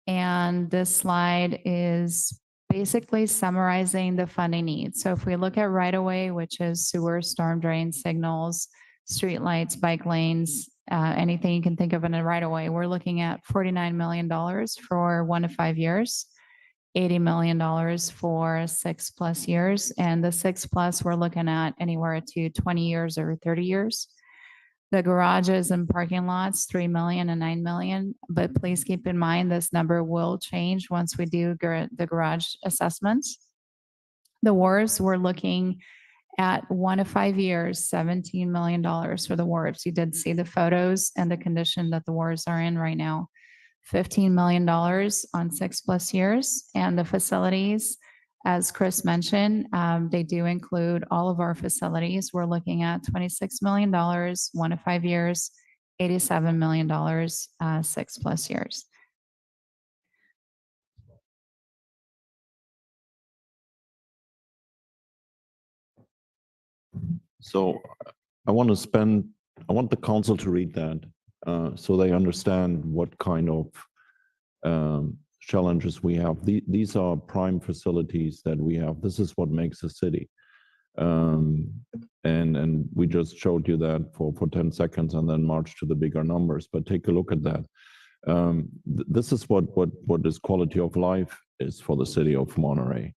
And this slide is basically summarizing the funding needs. So if we look at right of way, which is sewer, storm drain, signals, street lights, bike lanes, anything you can think of in a right of way, we're looking at $49 million for 1 to 5 years, $80 million for 6+ years. And the 6+, we're looking at anywhere to 20 years or 30 years. The garages and parking lots, 3 million and 9 million. But please keep in mind, this number will change once we do the garage assessments. The wharves, we're looking at 1 to 5 years, $17 million for the wharves. You did see the photos and the condition that the wharves are in right now. $15 million on 6+ years. And the facilities, as Chris mentioned, they do include all of our facilities. We're looking at $26 million, 1 to 5 years, $87 million, 6+ years. So I want the council to read that so they understand what kind of challenges we have. These are prime facilities that we have. This is what makes a city. And we just showed you that for 10 seconds and then march to the bigger numbers, but take a look at that. This is what is quality of life is for the city of Monterey.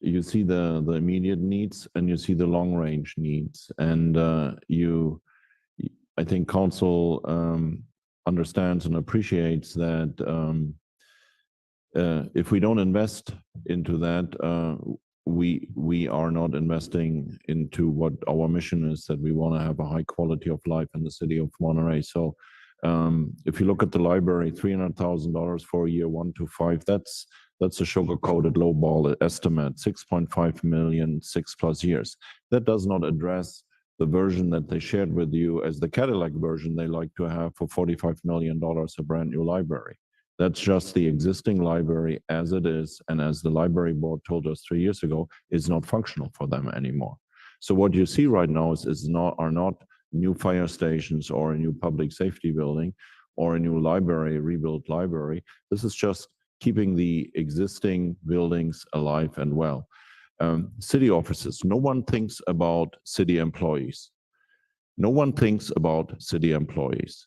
You see the immediate needs and you see the long range needs. And I think council understands and appreciates that if we don't invest into that, we are not investing into what our mission is, that we want to have a high quality of life in the city of Monterey. So if you look at the library, $300,000 for year 1 to 5, that's a sugar-coated lowball estimate, 6.5 million, 6+ years. That does not address the version that they shared with you as the Cadillac version they like to have for $45 million, a brand new library. That's just the existing library as it is, and as the library board told us 3 years ago, is not functional for them anymore. So what you see right now are not new fire stations or a new public safety building or a new library, rebuilt library. This is just keeping the existing buildings alive and well. City offices, no one thinks about city employees. No one thinks about city employees.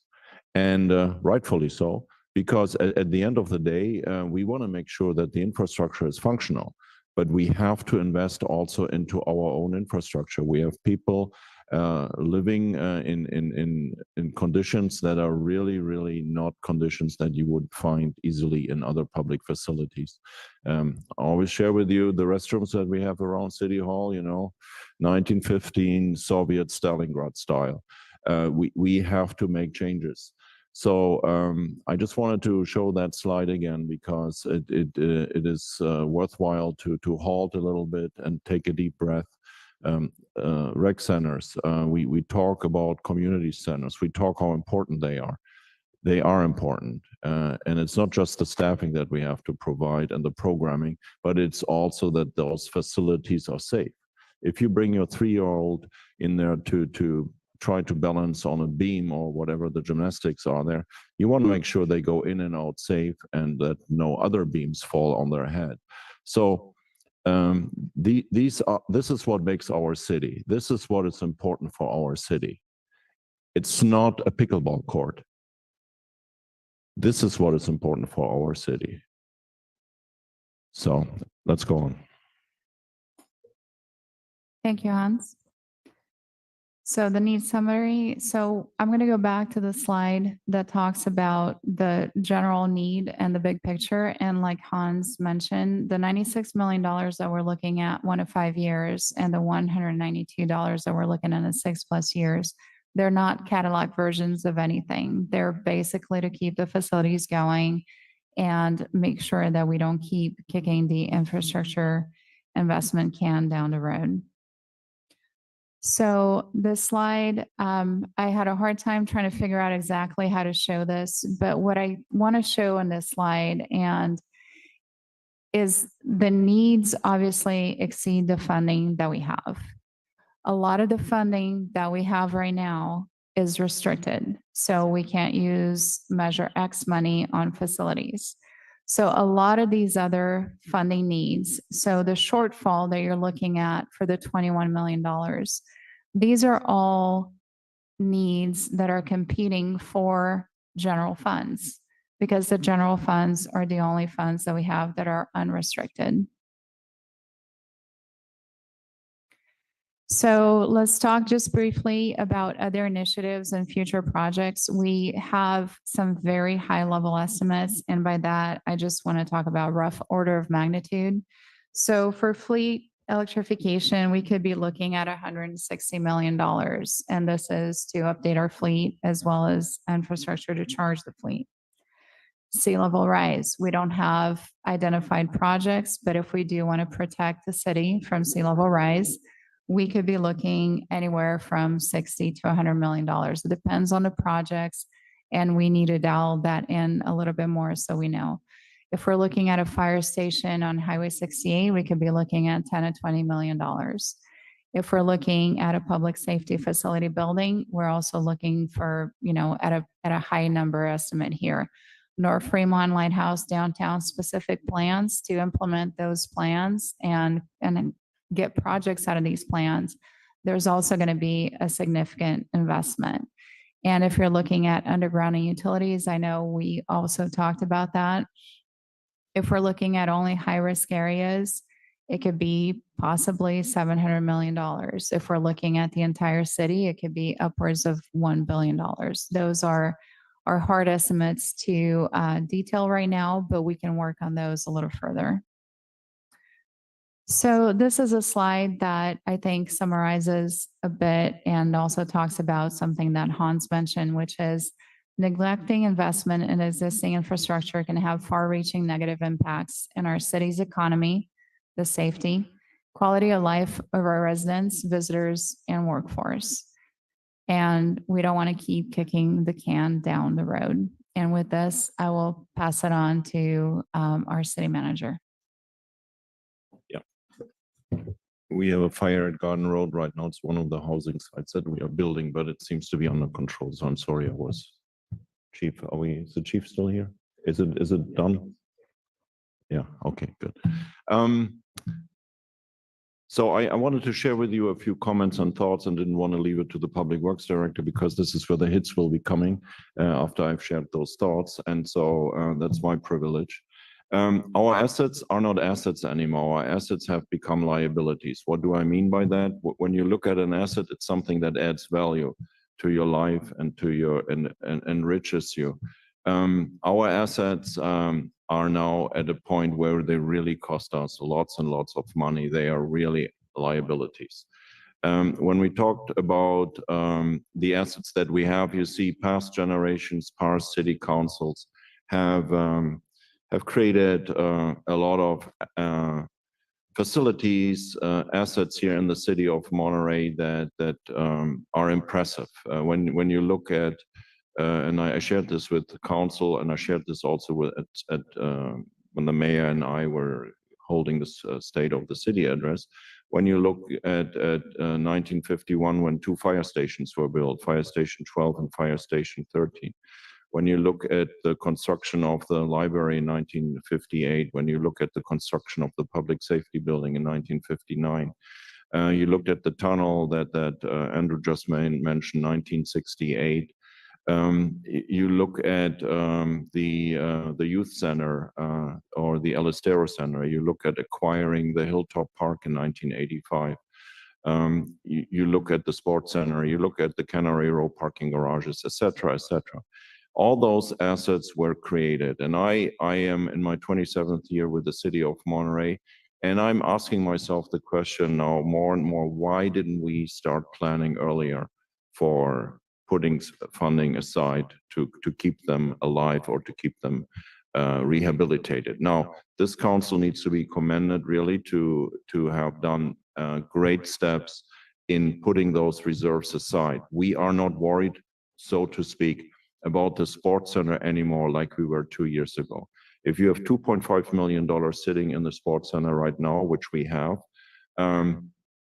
And rightfully so, because at the end of the day, we want to make sure that the infrastructure is functional, but we have to invest also into our own infrastructure. We have people living in conditions that are really not conditions that you would find easily in other public facilities. I always share with you the restrooms that we have around City Hall, 1915 Soviet Stalingrad style. We have to make changes. So I just wanted to show that slide again because it is worthwhile to halt a little bit and take a deep breath. Rec centers, we talk about community centers, we talk how important they are. They are important. And it's not just the staffing that we have to provide and the programming, but it's also that those facilities are safe. If you bring your 3-year-old in there to try to balance on a beam or whatever the gymnastics are there, you want to make sure they go in and out safe and that no other beams fall on their head. So this is what makes our city. This is what is important for our city. It's not a pickleball court. This is what is important for our city. So let's go on. Thank you, Hans. So the needs summary. So I'm going to go back to the slide that talks about the general need and the big picture. And like Hans mentioned, the $96 million that we're looking at 1 to 5 years and the $192 that we're looking at in 6+ years, they're not Cadillac versions of anything. They're basically to keep the facilities going and make sure that we don't keep kicking the infrastructure investment can down the road. So this slide, I had a hard time trying to figure out exactly how to show this, but what I want to show in this slide is the needs obviously exceed the funding that we have. A lot of the funding that we have right now is restricted. So we can't use Measure X money on facilities. So a lot of these other funding needs, so the shortfall that you're looking at for the $21 million, these are all needs that are competing for general funds because the general funds are the only funds that we have that are unrestricted. So let's talk just briefly about other initiatives and future projects. We have some very high level estimates. And by that, I just want to talk about rough order of magnitude. So for fleet electrification, we could be looking at $160 million. And this is to update our fleet as well as infrastructure to charge the fleet. Sea level rise. We don't have identified projects, but if we do want to protect the city from sea level rise, we could be looking anywhere from $60 to $100 million. It depends on the projects, and we need to dial that in a little bit more so we know. If we're looking at a fire station on Highway 68, we could be looking at $10 to $20 million. If we're looking at a public safety facility building, we're also looking for, at a high number estimate here. North Fremont Lighthouse downtown specific plans to implement those plans and get projects out of these plans, there's also going to be a significant investment. And if you're looking at underground and utilities, I know we also talked about that. If we're looking at only high-risk areas, it could be possibly $700 million. If we're looking at the entire city, it could be upwards of $1 billion. Those are hard estimates to detail right now, but we can work on those a little further. So this is a slide that I think summarizes a bit and also talks about something that Hans mentioned, which is neglecting investment in existing infrastructure can have far-reaching negative impacts in our city's economy, the safety, quality of life of our residents, visitors, and workforce. And we don't want to keep kicking the can down the road. And with this, I will pass it on to our city manager. We have a fire at Garden Road right now. It's one of the housing sites that we are building, but it seems to be under control. So I'm sorry, Chief, is the chief still here? Is it done? Yeah, okay, good. So I wanted to share with you a few comments and thoughts and didn't want to leave it to the Public Works Director because this is where the hits will be coming after I've shared those thoughts. And so that's my privilege. Our assets are not assets anymore. Our assets have become liabilities. What do I mean by that? When you look at an asset, it's something that adds value to your life and to your and enriches you. Our assets are now at a point where they really cost us lots and lots of money. They are really liabilities. When we talked about the assets that we have, you see past generations, past city councils have created a lot of facilities, assets here in the city of Monterey that are impressive. When you look at, and I shared this with the council, and I shared this also with when the mayor and I were holding this State of the City address. When you look at 1951, when 2 fire stations were built, Fire Station 12 and Fire Station 13. When you look at the construction of the library in 1958, when you look at the construction of the public safety building in 1959, you looked at the tunnel that Andrew just mentioned, 1968. You look at the youth center or the Elistero Center. You look at acquiring the Hilltop Park in 1985. You look at the sports center. You look at the Canary Row parking garages, etc., etc. All those assets were created, and I am in my 27th year with the city of Monterey, and I'm asking myself the question now more and more: why didn't we start planning earlier for putting funding aside to keep them alive or to keep them rehabilitated? Now, this council needs to be commended really to have done great steps in putting those reserves aside. We are not worried, so to speak, about the sports center anymore like we were 2 years ago. If you have $2.5 million sitting in the sports center right now, which we have,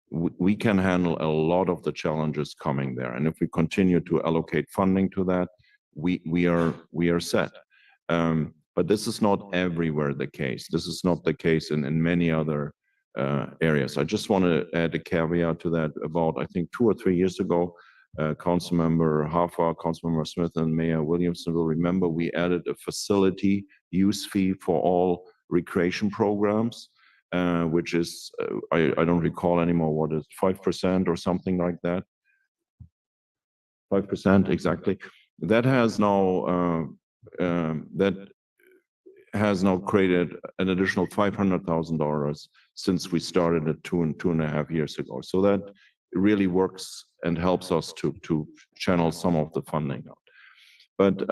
we can handle a lot of the challenges coming there. And if we continue to allocate funding to that, we are set. But this is not everywhere the case. This is not the case in many other areas. I just want to add a caveat to that. About, I think, 2 or 3 years ago, Councilmember Hafa, Councilmember Smith, and Mayor Williamson will remember we added a facility use fee for all recreation programs, which is, I don't recall anymore what is 5% or something like that. 5%, exactly. That has now created an additional $500,000 since we started it 2.5 years ago. So that really works and helps us to channel some of the funding out. But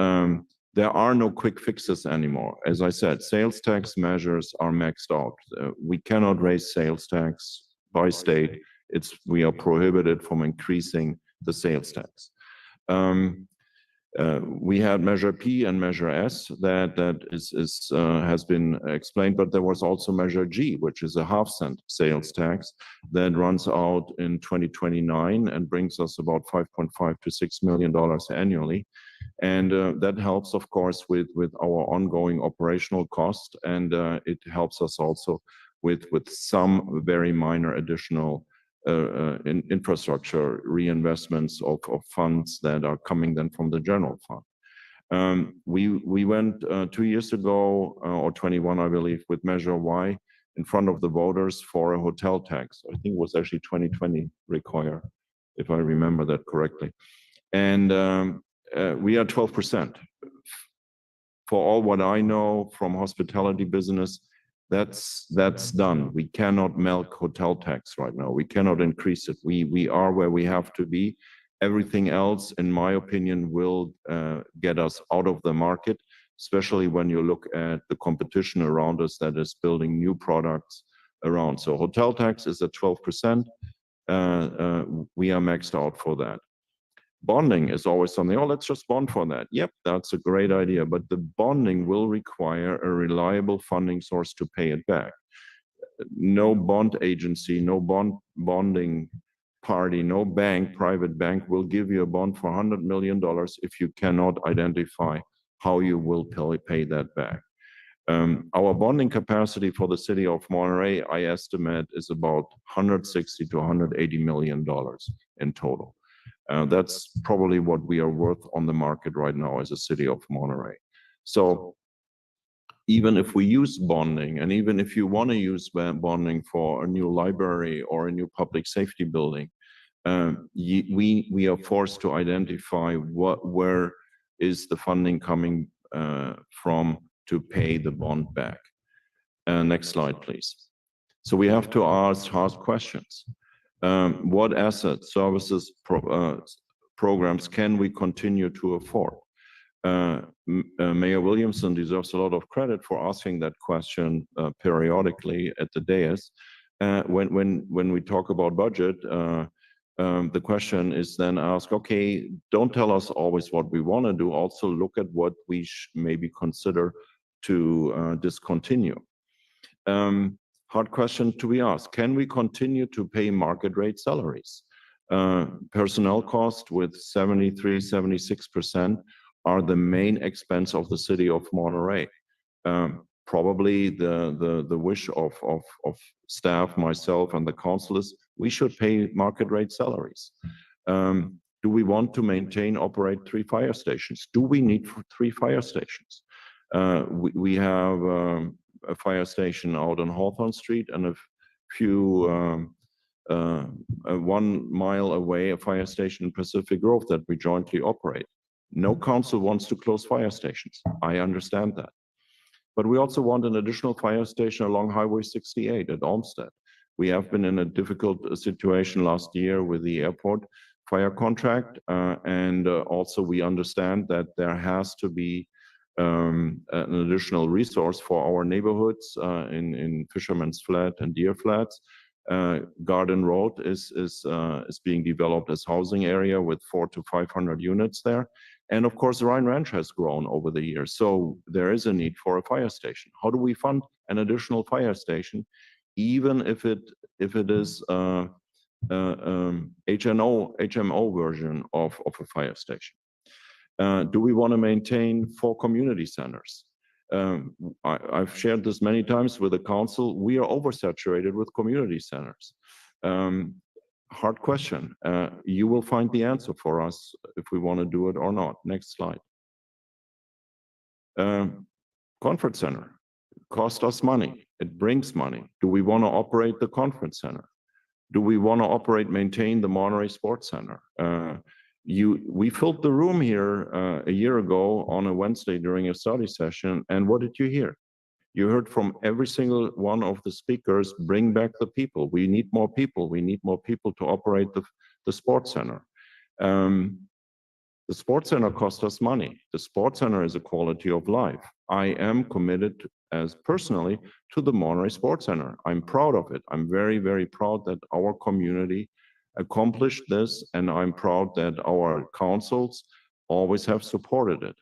there are no quick fixes anymore. As I said, sales tax measures are maxed out. We cannot raise sales tax by state. We are prohibited from increasing the sales tax. We had Measure P and Measure S that has been explained, but there was also Measure G, which is a half-cent sales tax that runs out in 2029 and brings us about $5.5 to $6 million annually. And that helps, of course, with our ongoing operational cost, and it helps us also with some very minor additional infrastructure reinvestments of funds that are coming then from the general fund. We went 2 years ago, or 21, I believe, with Measure Y in front of the voters for a hotel tax. I think it was actually 2020 require, if I remember that correctly. And we are 12%. For all what I know from hospitality business, that's done. We cannot milk hotel tax right now. We cannot increase it. We are where we have to be. Everything else, in my opinion, will get us out of the market, especially when you look at the competition around us that is building new products around. So hotel tax is at 12%. We are maxed out for that. Bonding is always something, oh, let's just bond for that. Yep, that's a great idea, but the bonding will require a reliable funding source to pay it back. No bond agency, no bonding party, no bank, private bank will give you a bond for $100 million if you cannot identify how you will pay that back. Our bonding capacity for the city of Monterey, I estimate, is about $160 to $180 million in total. That's probably what we are worth on the market right now as a city of Monterey. So even if we use bonding, and even if you want to use bonding for a new library or a new public safety building, we are forced to identify where is the funding coming from to pay the bond back. Next slide, please. So we have to ask hard questions. What assets, services, programs can we continue to afford? Mayor Williamson deserves a lot of credit for asking that question periodically at the dais. When we talk about budget, the question is then asked, okay, don't tell us always what we want to do, also look at what we maybe consider to discontinue. Hard question to be asked, can we continue to pay market rate salaries? Personnel cost with 73–76% are the main expense of the city of Monterey. Probably the wish of staff, myself, and the council is we should pay market rate salaries. Do we want to maintain, operate 3 fire stations? Do we need 3 fire stations? We have a fire station out on Hawthorne Street and a few 1 mile away, a fire station in Pacific Grove that we jointly operate. No council wants to close fire stations. I understand that. But we also want an additional fire station along Highway 68 at Olmsted. We have been in a difficult situation last year with the airport fire contract. And also we understand that there has to be an additional resource for our neighborhoods in Fisherman's Flat and Deer Flats. Garden Road is being developed as housing area with 400 to 500 units there. And of course, Rhine Ranch has grown over the years. So there is a need for a fire station. How do we fund an additional fire station, even if it is HMO version of a fire station? Do we want to maintain 4 community centers? I've shared this many times with the council. We are oversaturated with community centers. Hard question. You will find the answer for us if we want to do it or not. Next slide. Conference center costs us money. It brings money. Do we want to operate the conference center? Do we want to maintain the Monterey Sports Center? We filled the room here a year ago on a Wednesday during a study session, and what did you hear? You heard from every single one of the speakers, bring back the people. We need more people. We need more people to operate the sports center. The sports center costs us money. The sports center is a quality of life. I am committed as personally to the Monterey Sports Center. I'm proud of it. I'm very, very proud that our community accomplished this, and I'm proud that our councils always have supported it.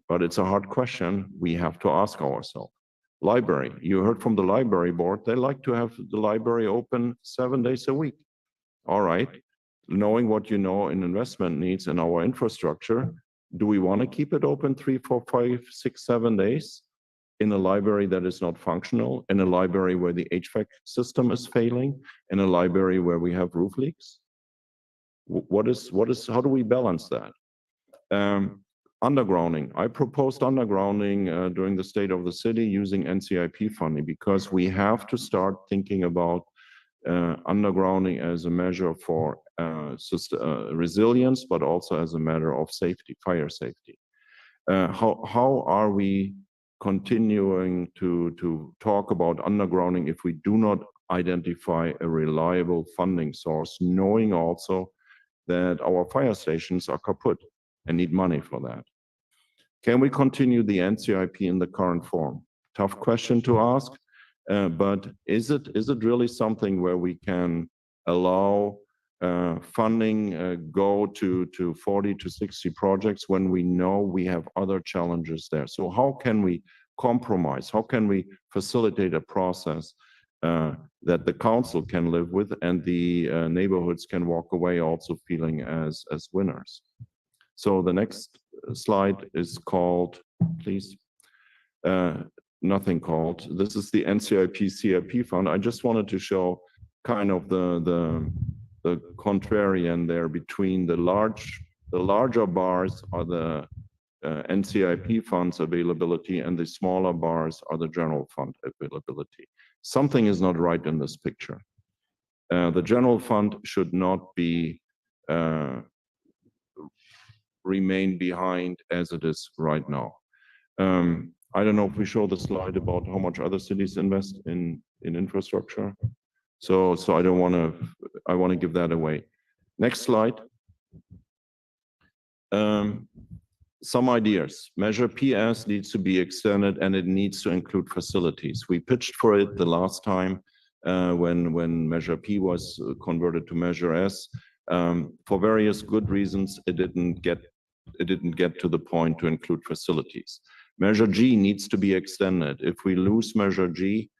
But it's a hard question we have to ask ourselves. Library, you heard from the library board, they like to have the library open 7 days a week. All right, knowing what you know in investment needs in our infrastructure, do we want to keep it open 3, 4, 5, 6, 7 days in a library that is not functional, in a library where the HVAC system is failing, in a library where we have roof leaks? How do we balance that? Undergrounding. I proposed undergrounding during the state of the city using NCIP funding because we have to start thinking about undergrounding as a measure for resilience, but also as a matter of safety, fire safety. How are we continuing to talk about undergrounding if we do not identify a reliable funding source, knowing also that our fire stations are kaput and need money for that? Can we continue the NCIP in the current form? Tough question to ask, but is it really something where we can allow funding go to 40 to 60 projects when we know we have other challenges there? So how can we compromise? How can we facilitate a process that the council can live with and the neighborhoods can walk away also feeling as winners? So the next slide is called, please. Nothing called. This is the NCIP CIP fund. I just wanted to show kind of the contrarian there between the larger bars are the NCIP funds availability, and the smaller bars are the general fund availability. Something is not right in this picture. The general fund should not be remain behind as it is right now. I don't know if we show the slide about how much other cities invest in infrastructure. So I don't want to, I want to give that away. Next slide. Some ideas. Measure PS needs to be extended and it needs to include facilities. We pitched for it the last time when Measure P was converted to Measure S. For various good reasons, it didn't get to the point to include facilities. Measure G needs to be extended. If we lose Measure G,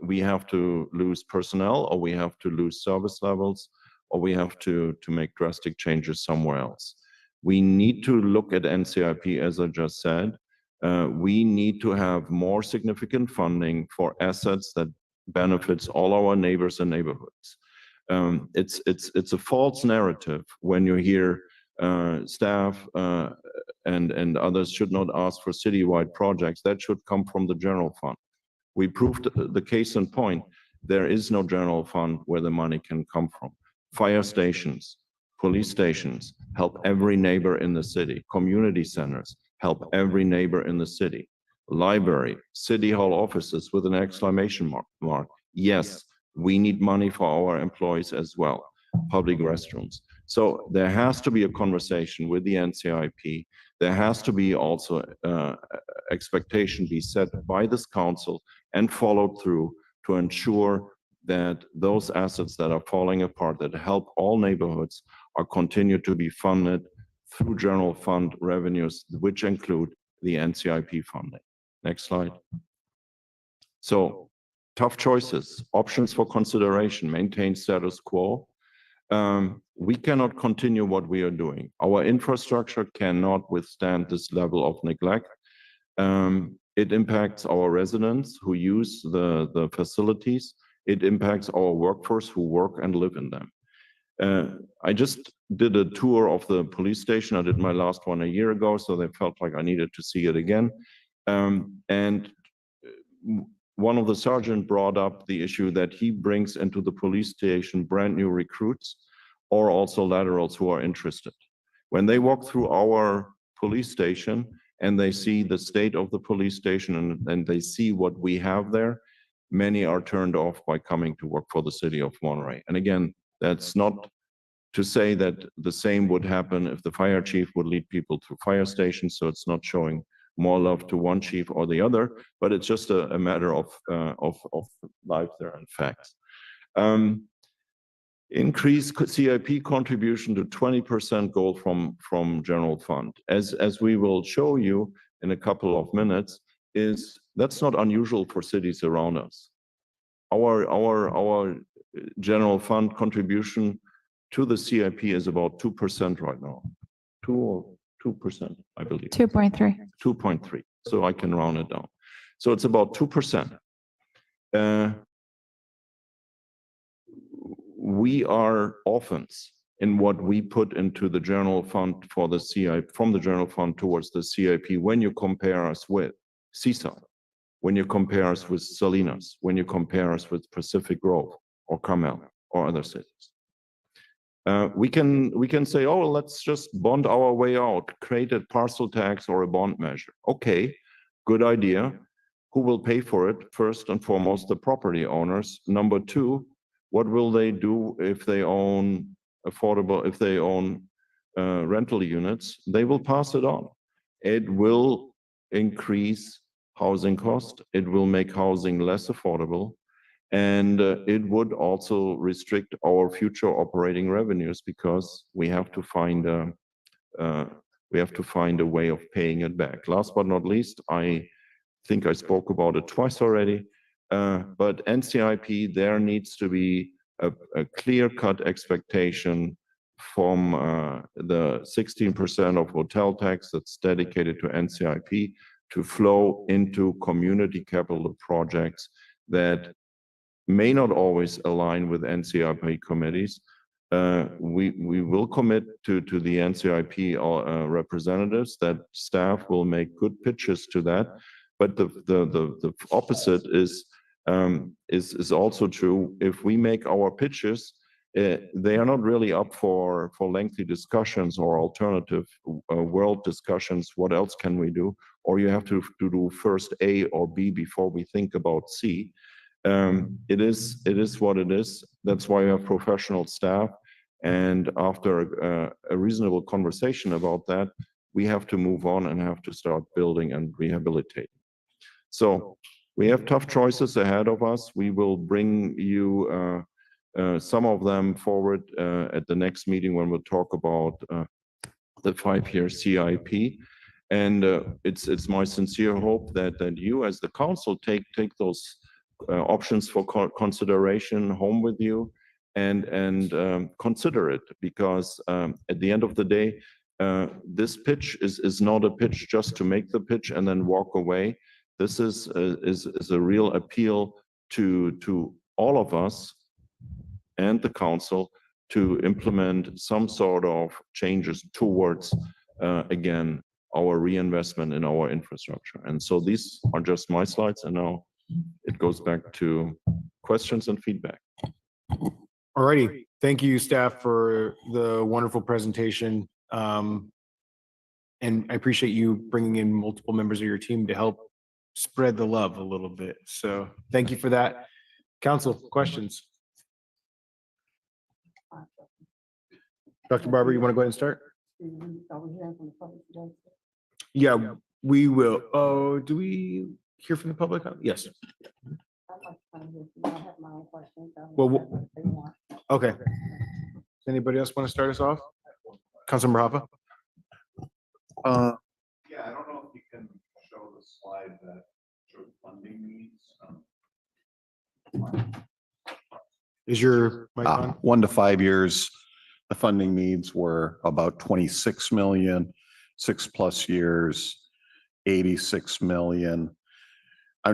we have to lose personnel, or we have to lose service levels, or we have to make drastic changes somewhere else. We need to look at NCIP, as I just said. We need to have more significant funding for assets that benefits all our neighbors and neighborhoods. It's a false narrative when you hear staff and others should not ask for citywide projects. That should come from the general fund. We proved the case in point. There is no general fund where the money can come from. Fire stations, police stations help every neighbor in the city. Community centers help every neighbor in the city. Library, city hall offices with an exclamation mark. Yes, we need money for our employees as well. Public restrooms. So there has to be a conversation with the NCIP. There has to be also expectation be set by this council and followed through to ensure that those assets that are falling apart, that help all neighborhoods, are continued to be funded through general fund revenues, which include the NCIP funding. Next slide. So tough choices, options for consideration, maintain status quo. We cannot continue what we are doing. Our infrastructure cannot withstand this level of neglect. It impacts our residents who use the facilities. It impacts our workforce who work and live in them. I just did a tour of the police station. I did my last one a year ago, so they felt like I needed to see it again. And one of the sergeants brought up the issue that he brings into the police station brand new recruits or also laterals who are interested. When they walk through our police station and they see the state of the police station and they see what we have there, many are turned off by coming to work for the city of Monterey. And again, that's not to say that the same would happen if the fire chief would lead people through fire stations. So it's not showing more love to one chief or the other, but it's just a matter of life there and facts. Increase CIP contribution to 20% goal from general fund. As we will show you in a couple of minutes, that's not unusual for cities around us. Our general fund contribution to the CIP is about 2% right now. 2%, I believe. 2.3. 2.3. So I can round it down. So it's about 2%. We are orphans in what we put into the general fund for the CIP, from the general fund towards the CIP, when you compare us with Seaside, when you compare us with Salinas, when you compare us with Pacific Grove or Carmel or other cities. We can say, oh, let's just bond our way out, create a parcel tax or a bond measure. Okay, good idea. Who will pay for it? First and foremost, the property owners. Number two, what will they do if they own rental units? They will pass it on. It will increase housing cost. It will make housing less affordable. And it would also restrict our future operating revenues because we have to find a way of paying it back. Last but not least, I think I spoke about it twice already, but NCIP, there needs to be a clear-cut expectation from the 16% of hotel tax that's dedicated to NCIP to flow into community capital projects that may not always align with NCIP committees, we will commit to the NCIP representatives that staff will make good pitches to that. But the opposite is also true. If we make our pitches, they are not really up for lengthy discussions or alternative world discussions. What else can we do? Or you have to do first A or B before we think about C. It is what it is. That's why we have professional staff. And after a reasonable conversation about that, we have to move on and have to start building and rehabilitating. So we have tough choices ahead of us. We will bring you some of them forward at the next meeting when we'll talk about the 5-year CIP. And it's my sincere hope that you as the council take those options for consideration home with you and consider it, because at the end of the day, this pitch is not a pitch just to make the pitch and then walk away. This is a real appeal to all of us and the council to implement some sort of changes towards, again, our reinvestment in our infrastructure. And so these are just my slides, and now it goes back to questions and feedback. All righty. Thank you, staff, for the wonderful presentation. And I appreciate you bringing in multiple members of your team to help spread the love a little bit. So thank you for that. Council, questions? Dr. Barber, you want to go ahead and start? Yeah, we will. Oh, do we hear from the public? Yes. Well, okay. Does anybody else want to start us off? Councilmember Hoppa? Yeah, I don't know if you can show the slide that shows funding needs. Is your mic on? 1 to 5 years, the funding needs were about 26 million, 6+ years, 86 million.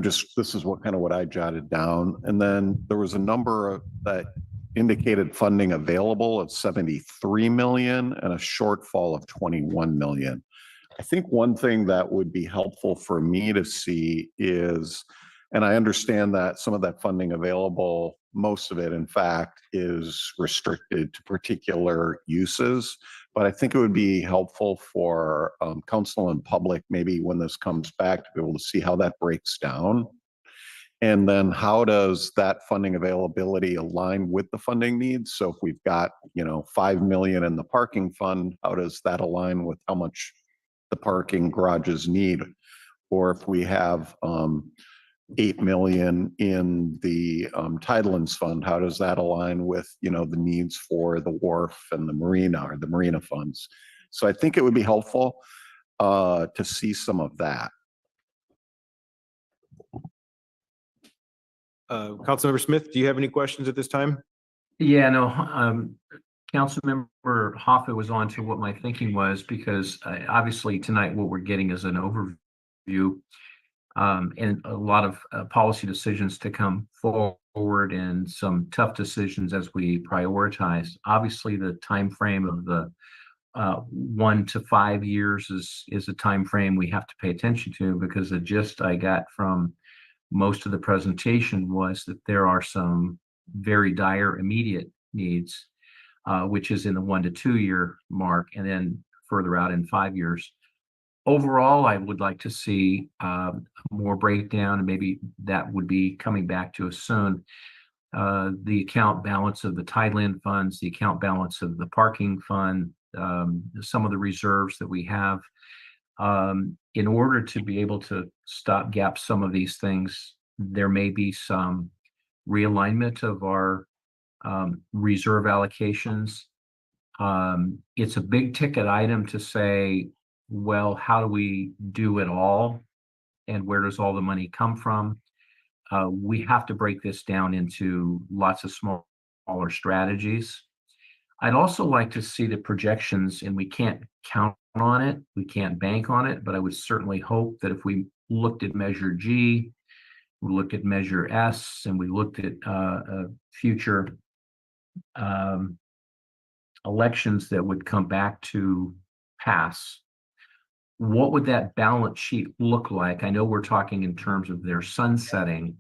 This is what I jotted down. And then there was a number that indicated funding available of 73 million and a shortfall of 21 million. I think one thing that would be helpful for me to see is, and I understand that some of that funding available, most of it, in fact, is restricted to particular uses. But I think it would be helpful for council and public, maybe when this comes back, to be able to see how that breaks down. And then how does that funding availability align with the funding needs? So if we've got, 5 million in the parking fund, how does that align with how much the parking garages need? Or if we have 8 million in the Tidelands fund, how does that align with, the needs for the wharf and the marina, or the marina funds? So I think it would be helpful to see some of that. Councilmember Smith, do you have any questions at this time? Yeah, no, Councilmember Hoffa was on to what my thinking was, because obviously tonight what we're getting is an overview and a lot of policy decisions to come forward, and some tough decisions as we prioritize. Obviously, the time frame of the 1 to 5 years is a time frame we have to pay attention to, because the gist I got from most of the presentation was that there are some very dire immediate needs, which is in the 1 to 2 year mark, and then further out in 5 years. Overall, I would like to see more breakdown, and maybe that would be coming back to us soon. The account balance of the Tideland funds, the account balance of the parking fund, some of the reserves that we have, in order to be able to stop gap some of these things. There may be some realignment of our reserve allocations. It's a big ticket item to say, well, how do we do it all? And where does all the money come from? We have to break this down into lots of smaller strategies. I'd also like to see the projections, and we can't count on it, we can't bank on it, but I would certainly hope that if we looked at Measure G, we looked at Measure S, and we looked at future elections that would come back to pass, what would that balance sheet look like? I know we're talking in terms of their sunsetting,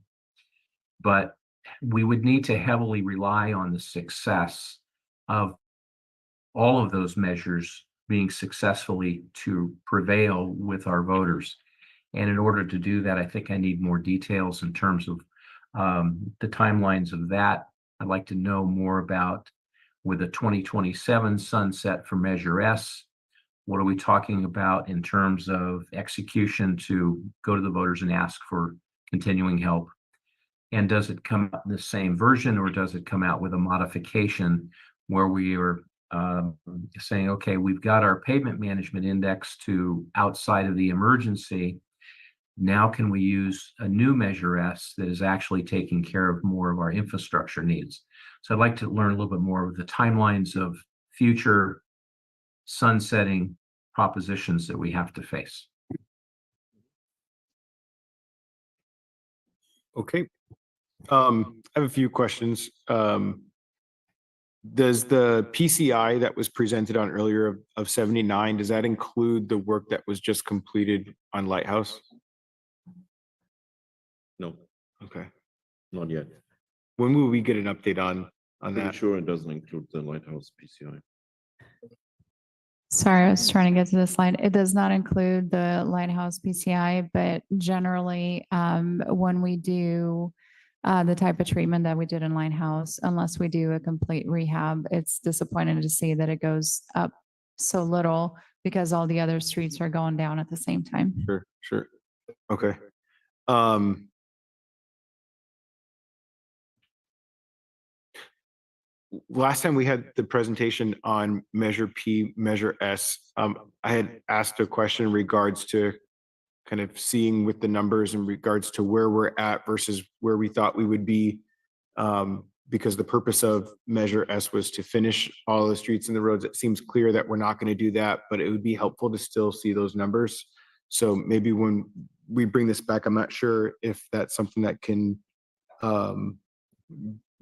but we would need to heavily rely on the success of all of those measures being successfully to prevail with our voters. And in order to do that, I think I need more details in terms of the timelines of that. I'd like to know more about with a 2027 sunset for Measure S. What are we talking about in terms of execution to go to the voters and ask for continuing help? And does it come out in the same version, or does it come out with a modification where we are saying, okay, we've got our pavement management index to outside of the emergency. Now can we use a new Measure S that is actually taking care of more of our infrastructure needs? So I'd like to learn a little bit more of the timelines of future sunsetting propositions that we have to face. Okay. I have a few questions. Does the PCI that was presented on earlier of 79, does that include the work that was just completed on Lighthouse? No, Okay. not yet. When will we get an update on Pretty that? sure it doesn't include the Lighthouse PCI. Sorry, I was trying to get to the slide. It does not include the Lighthouse PCI, but generally, when we do the type of treatment that we did in Lighthouse, unless we do a complete rehab, it's disappointing to see that it goes up so little because all the other streets are going down at the same time. Sure. Okay. Last time we had the presentation on Measure P, Measure S, I had asked a question in regards to kind of seeing with the numbers in regards to where we're at versus where we thought we would be. Because the purpose of Measure S was to finish all the streets and the roads. It seems clear that we're not going to do that, but it would be helpful to still see those numbers. So maybe when we bring this back, I'm not sure if that's something that can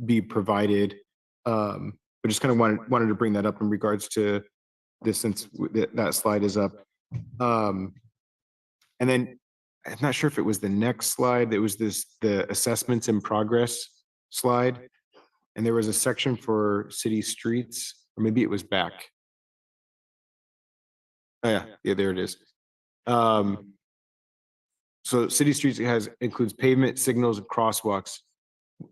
be provided. But just kind of wanted to bring that up in regards to this, since that slide is up. And then I'm not sure if it was the next slide. There was the assessments in progress slide, and there was a section for city streets, or maybe it was back. Oh, yeah, there it is. So city streets includes pavement, signals, and crosswalks.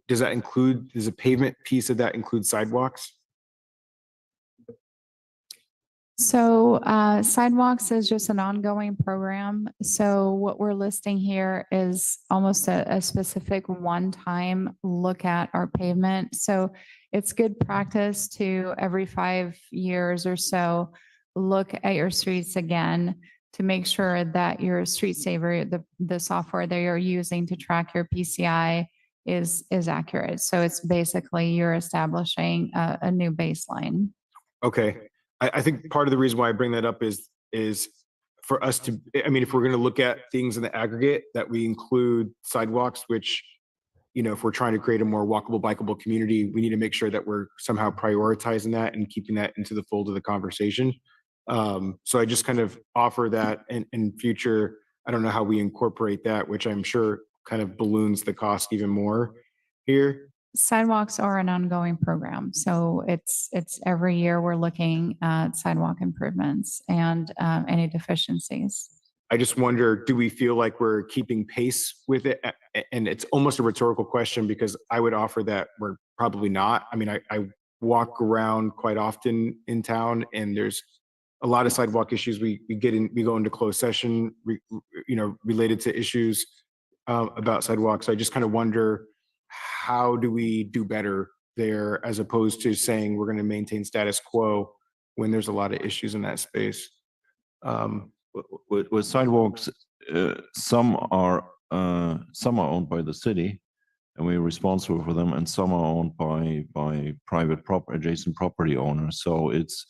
Does a pavement piece of that include sidewalks? So sidewalks is just an ongoing program. So what we're listing here is almost a specific one-time look at our pavement. So it's good practice to every 5 years or so, look at your streets again to make sure that your Street Saver, the software that you're using to track your PCI is accurate. So it's basically you're establishing a new baseline. Okay. I think part of the reason why I bring that up is for us to, I mean, if we're going to look at things in the aggregate, that we include sidewalks, which, you know, if we're trying to create a more walkable, bikeable community, we need to make sure that we're somehow prioritizing that and keeping that into the fold of the conversation. So I just kind of offer that in future. I don't know how we incorporate that, which I'm sure kind of balloons the cost even more here. Sidewalks are an ongoing program. So it's every year we're looking at sidewalk improvements and any deficiencies. I just wonder, do we feel like we're keeping pace with it? And it's almost a rhetorical question, because I would offer that we're probably not. I mean, I walk around quite often in town, and there's a lot of sidewalk issues. We go into closed session, related to issues about sidewalks. I just kind of wonder, how do we do better there, as opposed to saying we're going to maintain status quo when there's a lot of issues in that space? With sidewalks, some are owned by the city, and we're responsible for them, and some are owned by private adjacent property owners. So it's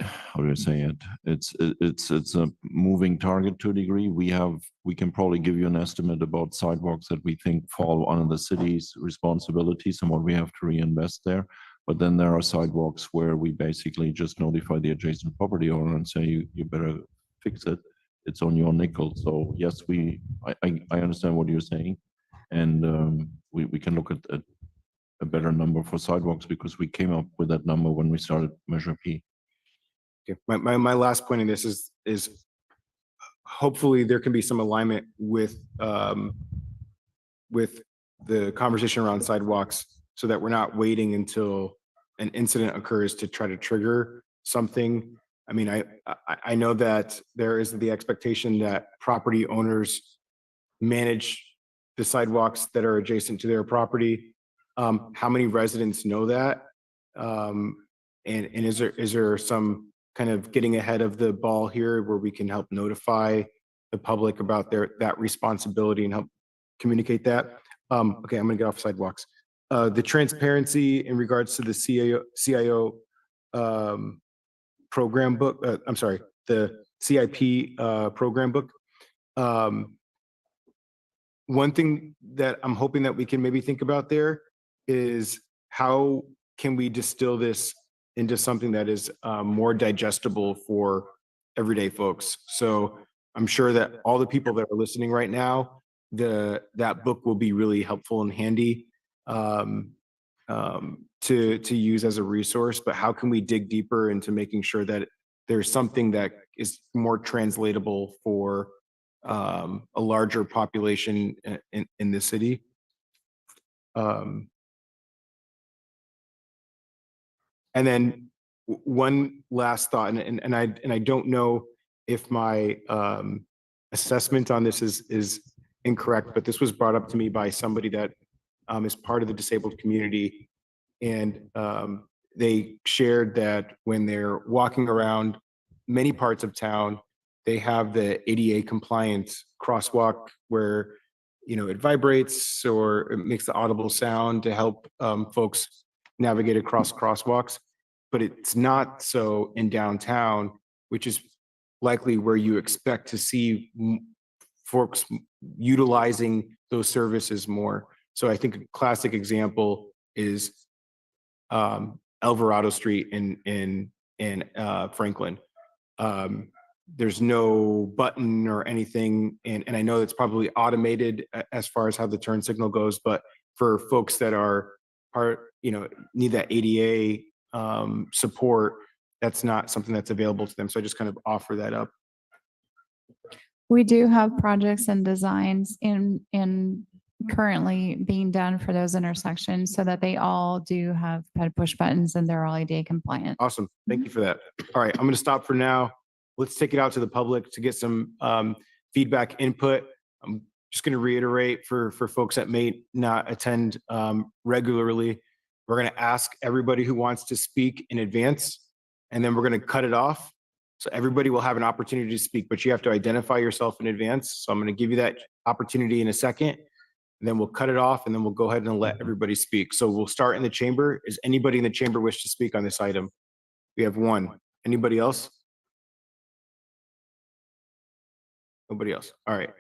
how do I say it? It's a moving target to a degree. We can probably give you an estimate about sidewalks that we think fall under the city's responsibilities and what we have to reinvest there. But then there are sidewalks where we basically just notify the adjacent property owner and say, you better fix it. It's on your nickel. So yes, I understand what you're saying. And we can look at a better number for sidewalks because we came up with that number when we started Measure P. Okay. My last point in this is hopefully there can be some alignment with the conversation around sidewalks so that we're not waiting until an incident occurs to try to trigger something. I mean, I know that there is the expectation that property owners manage the sidewalks that are adjacent to their property. How many residents know that? And is there some kind of getting ahead of the ball here where we can help notify the public about that responsibility and help communicate that? Okay, I'm gonna get off sidewalks. The transparency in regards to the CIO program book, I'm sorry, the CIP program book. One thing that I'm hoping that we can maybe think about there is how can we distill this into something that is more digestible for everyday folks. So I'm sure that all the people that are listening right now, that book will be really helpful and handy to use as a resource. But how can we dig deeper into making sure that there's something that is more translatable for a larger population in the city? And then one last thought, and I don't know if my assessment on this is incorrect, but this was brought up to me by somebody that is part of the disabled community, and they shared that when they're walking around many parts of town, they have the ADA compliant crosswalk where it vibrates or it makes the audible sound to help folks navigate across crosswalks, but it's not so in downtown, which is likely where you expect to see folks utilizing those services more. So I think a classic example is Alvarado Street in Franklin. There's no button or anything, and I know it's probably automated as far as how the turn signal goes, but for folks that need that ADA support, that's not something that's available to them. So I just kind of offer that up. We do have projects and designs in currently being done for those intersections so that they all do have push buttons and they're all ADA compliant. Awesome. Thank you for that. All right, I'm going to stop for now. Let's take it out to the public to get some feedback input. I'm just going to reiterate for folks that may not attend regularly. We're going to ask everybody who wants to speak in advance, and then we're going to cut it off. So everybody will have an opportunity to speak, but you have to identify yourself in advance. So I'm going to give you that opportunity in a second, and then we'll cut it off, and then we'll go ahead and let everybody speak. So we'll start in the chamber. Is anybody in the chamber wish to speak on this item? We have one. Anybody else? Nobody else. All right.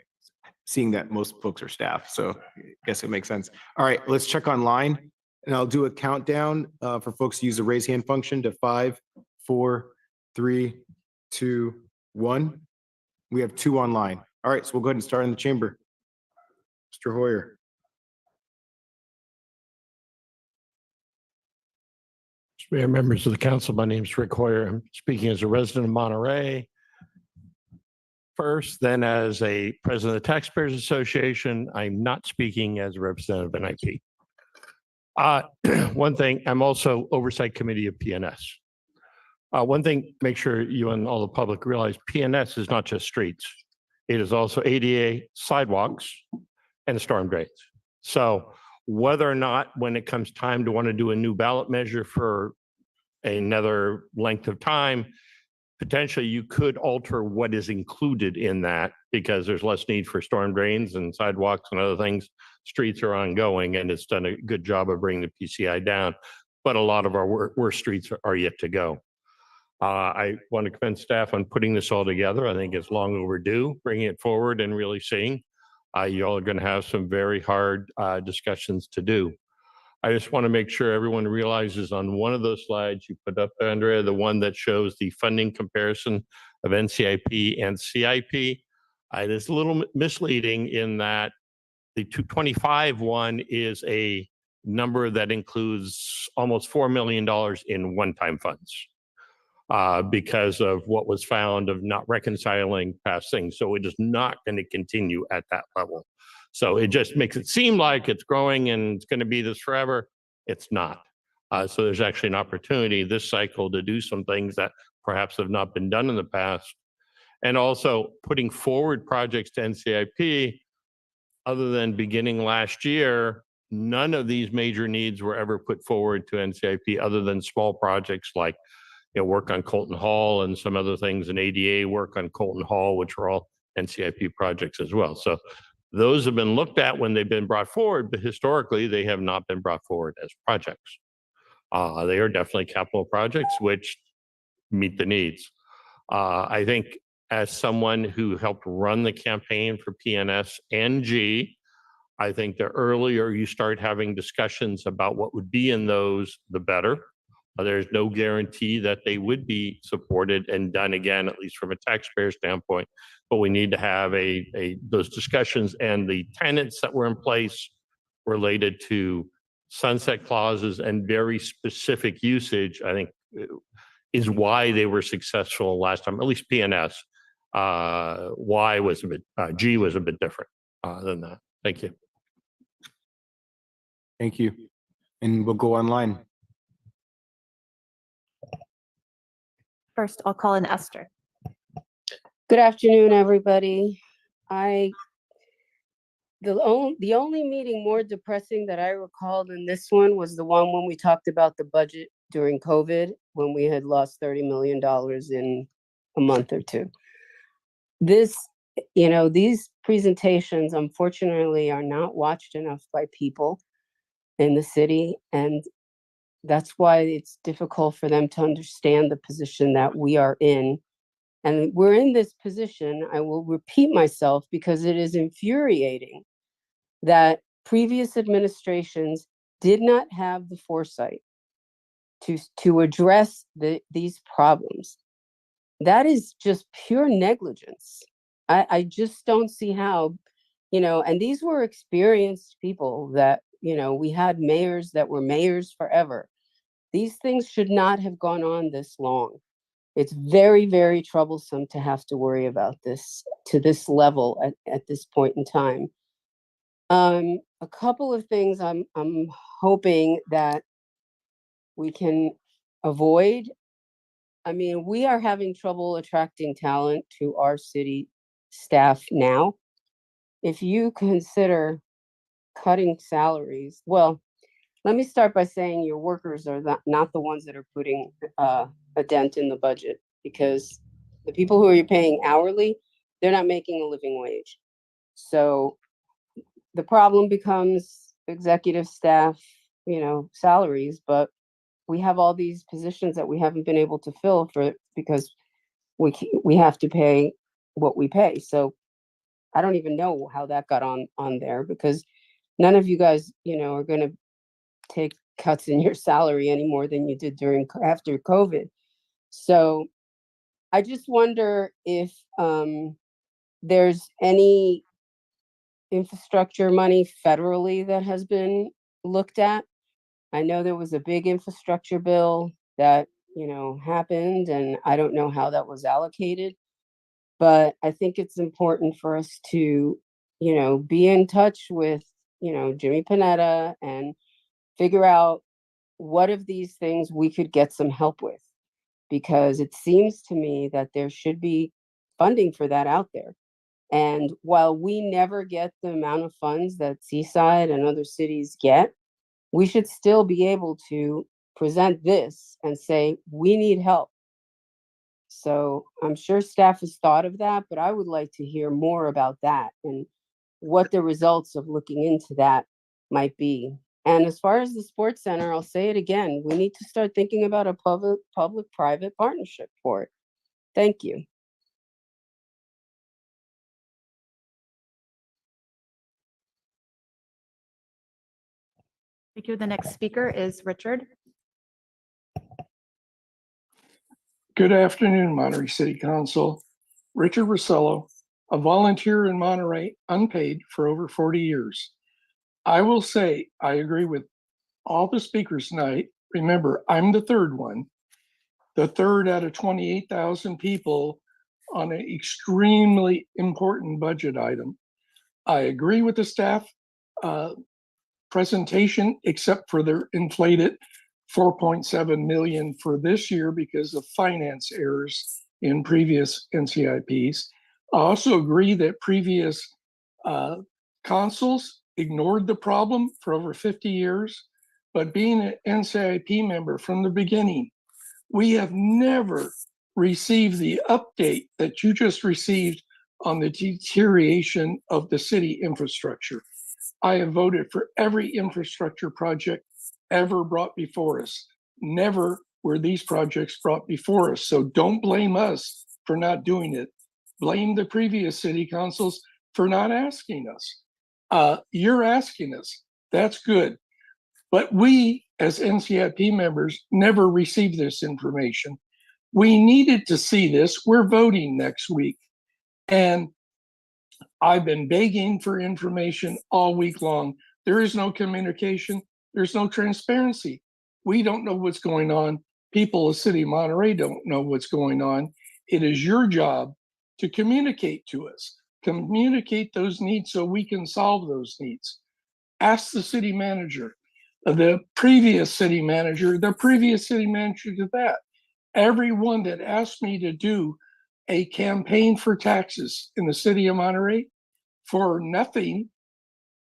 Seeing that most folks are staff, so I guess it makes sense. All right, let's check online, and I'll do a countdown for folks to use the raise hand function to 5, 4, 3, 2, 1. We have 2 online. All right, so we'll go ahead and start in the chamber. Mr. Hoyer. Mr. Mayor, members of the council, my name is Rick Hoyer. I'm speaking as a resident of Monterey first, then as a president of the Taxpayers Association. I'm not speaking as a representative of NIT. One thing, I'm also oversight committee of PNS. One thing, make sure you and all the public realize PNS is not just streets. It is also ADA sidewalks and storm drains. So whether or not when it comes time to want to do a new ballot measure for another length of time, potentially you could alter what is included in that because there's less need for storm drains and sidewalks and other things. Streets are ongoing and it's done a good job of bringing the PCI down, but a lot of our worst streets are yet to go. I want to commend staff on putting this all together. I think it's long overdue, bringing it forward and really seeing. You all are going to have some very hard discussions to do. I just want to make sure everyone realizes on one of those slides you put up, Andrea, the one that shows the funding comparison of NCIP and CIP. It is a little misleading in that the 225 one is a number that includes almost $4 million in one-time funds because of what was found of not reconciling past things. So it is not going to continue at that level. So it just makes it seem like it's growing and it's going to be this forever. It's not. So there's actually an opportunity this cycle to do some things that perhaps have not been done in the past. And also putting forward projects to NCIP, other than beginning last year, none of these major needs were ever put forward to NCIP other than small projects like work on Colton Hall and some other things, and ADA work on Colton Hall, which are all NCIP projects as well. So those have been looked at when they've been brought forward, but historically they have not been brought forward as projects. They are definitely capital projects which meet the needs. I think as someone who helped run the campaign for PNS and G, I think the earlier you start having discussions about what would be in those, the better. There's no guarantee that they would be supported and done again, at least from a taxpayer standpoint. But we need to have those discussions, and the tenets that were in place related to sunset clauses and very specific usage, I think is why they were successful last time, at least PNS. Y was a bit, G was a bit different than that. Thank you. Thank you. And we'll go online. First, I'll call in Esther. Good afternoon, everybody. The only meeting more depressing that I recall than this one was the one when we talked about the budget during COVID, when we had lost $30 million in a month or two. These presentations, unfortunately, are not watched enough by people in the city, and that's why it's difficult for them to understand the position that we are in. And we're in this position, I will repeat myself, because it is infuriating that previous administrations did not have the foresight to address these problems. That is just pure negligence. I just don't see how, and these were experienced people that, we had mayors that were mayors forever. These things should not have gone on this long. It's very, very troublesome to have to worry about this to this level at this point in time. A couple of things I'm hoping that we can avoid. I mean, we are having trouble attracting talent to our city staff now. If you consider cutting salaries, well, let me start by saying your workers are not the ones that are putting a dent in the budget, because the people who are paying hourly, they're not making a living wage. So the problem becomes executive staff, salaries, but we have all these positions that we haven't been able to fill because we have to pay what we pay. So I don't even know how that got on there, because none of you guys, are going to take cuts in your salary any more than you did after COVID. So I just wonder if there's any infrastructure money federally that has been looked at. I know there was a big infrastructure bill that, happened, and I don't know how that was allocated, but I think it's important for us to, be in touch with, Jimmy Panetta and figure out what of these things we could get some help with, because it seems to me that there should be funding for that out there. And while we never get the amount of funds that Seaside and other cities get, we should still be able to present this and say, we need help. So I'm sure staff has thought of that, but I would like to hear more about that and what the results of looking into that might be. And as far as the sports center, I'll say it again, we need to start thinking about a public-private partnership for it. Thank you. Thank you. The next speaker is Richard. Good afternoon, Monterey City Council. Richard Rosello, a volunteer in Monterey, unpaid for over 40 years. I will say I agree with all the speakers tonight. Remember, I'm the third one, the third out of 28,000 people on an extremely important budget item. I agree with the staff presentation, except for their inflated 4.7 million for this year because of finance errors in previous NCIPs. I also agree that previous consuls ignored the problem for over 50 years, but being an NCIP member from the beginning, we have never received the update that you just received on the deterioration of the city infrastructure. I have voted for every infrastructure project ever brought before us. Never were these projects brought before us. So don't blame us for not doing it. Blame the previous city councils for not asking us. You're asking us. That's good. But we, as NCIP members, never received this information. We needed to see this. We're voting next week. And I've been begging for information all week long. There is no communication. There's no transparency. We don't know what's going on. People of City of Monterey don't know what's going on. It is your job to communicate to us, communicate those needs so we can solve those needs. Ask the city manager, the previous city manager, the previous city manager to that. Everyone that asked me to do a campaign for taxes in the city of Monterey for nothing,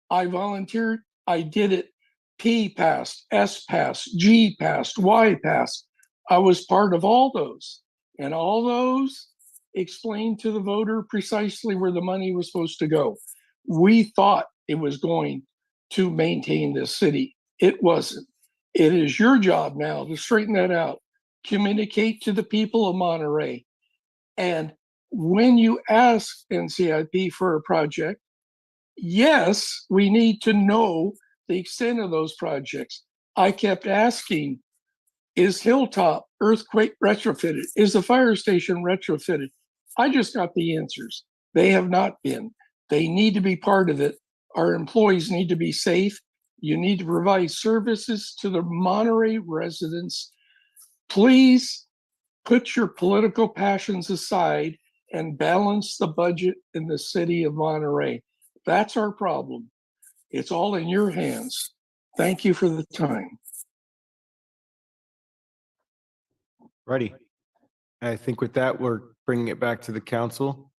I volunteered, I did it. P passed, S passed, G passed, Y passed. I was part of all those. And all those explained to the voter precisely where the money was supposed to go. We thought it was going to maintain this city. It wasn't. It is your job now to straighten that out. Communicate to the people of Monterey. And when you ask NCIP for a project, yes, we need to know the extent of those projects. I kept asking, is Hilltop earthquake retrofitted? Is the fire station retrofitted? I just got the answers. They have not been. They need to be part of it. Our employees need to be safe. You need to provide services to the Monterey residents. Please put your political passions aside and balance the budget in the city of Monterey. That's our problem. It's all in your hands. Thank you for the time. Ready. I think with that, we're bringing it back to the council.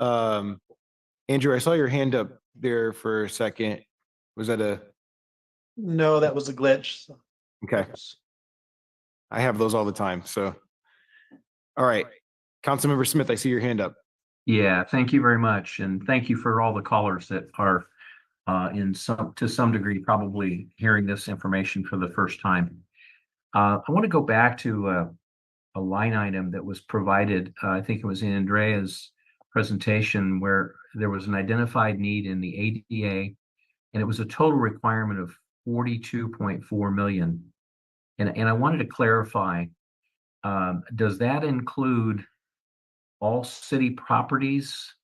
Andrew, I saw your hand up there for a second. Was that a? No, that was a glitch. Okay. I have those all the time, so. All right. Councilmember Smith, I see your hand up. Yeah, thank you very much. And thank you for all the callers that are to some degree, probably hearing this information for the first time. I want to go back to a line item that was provided. I think it was in Andrea's presentation where there was an identified need in the ADA, and it was a total requirement of 42.4 million. And I wanted to clarify, does that include all city properties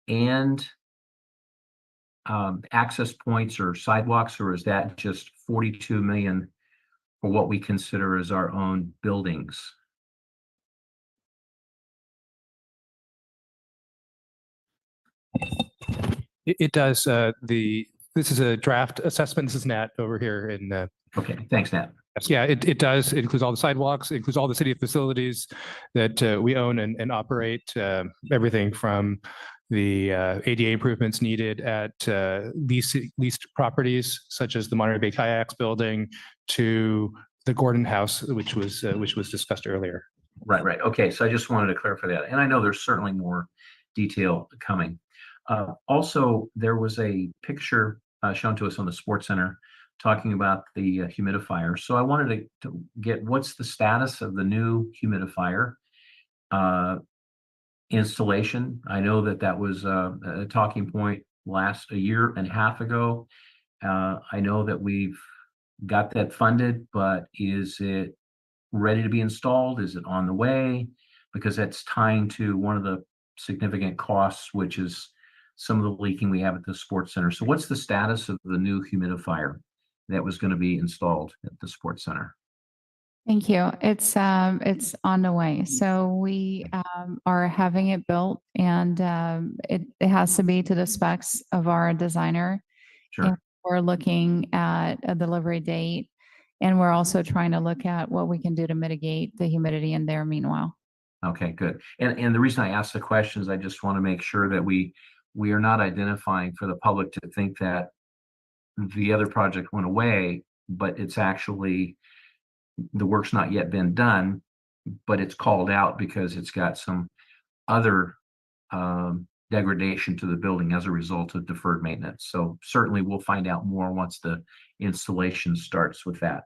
and access points or sidewalks, or is that just 42 million for what we consider as our own buildings? It does. This is a draft assessment. This is Nat over here in Okay, thanks, Nat. yeah, it does. It includes all the sidewalks, it includes all the city facilities that we own and operate, everything from the ADA improvements needed at leased properties such as the Monterey Bay Kayaks building to the Gordon House, which was discussed earlier. Right. Okay, so I just wanted to clarify that. And I know there's certainly more detail coming. Also, there was a picture shown to us on the Sports Center, talking about the humidifier. So I wanted to get what's the status of the new humidifier installation. I know that was a talking point a year and a half ago. I know that we've got that funded, but is it ready to be installed? Is it on the way? Because that's tying to one of the significant costs, which is some of the leaking we have at the Sports Center. So what's the status of the new humidifier that was going to be installed at the Sports Center? Thank you. It's on the way. So we are having it built, and it has to be to the specs of our designer. And Sure. we're looking at a delivery date, and we're also trying to look at what we can do to mitigate the humidity in there meanwhile. Okay, good. And the reason I asked the question is I just want to make sure that we are not identifying for the public to think that the other project went away, but it's actually the work's not yet been done, but it's called out because it's got some other degradation to the building as a result of deferred maintenance. So certainly we'll find out more once the installation starts with that.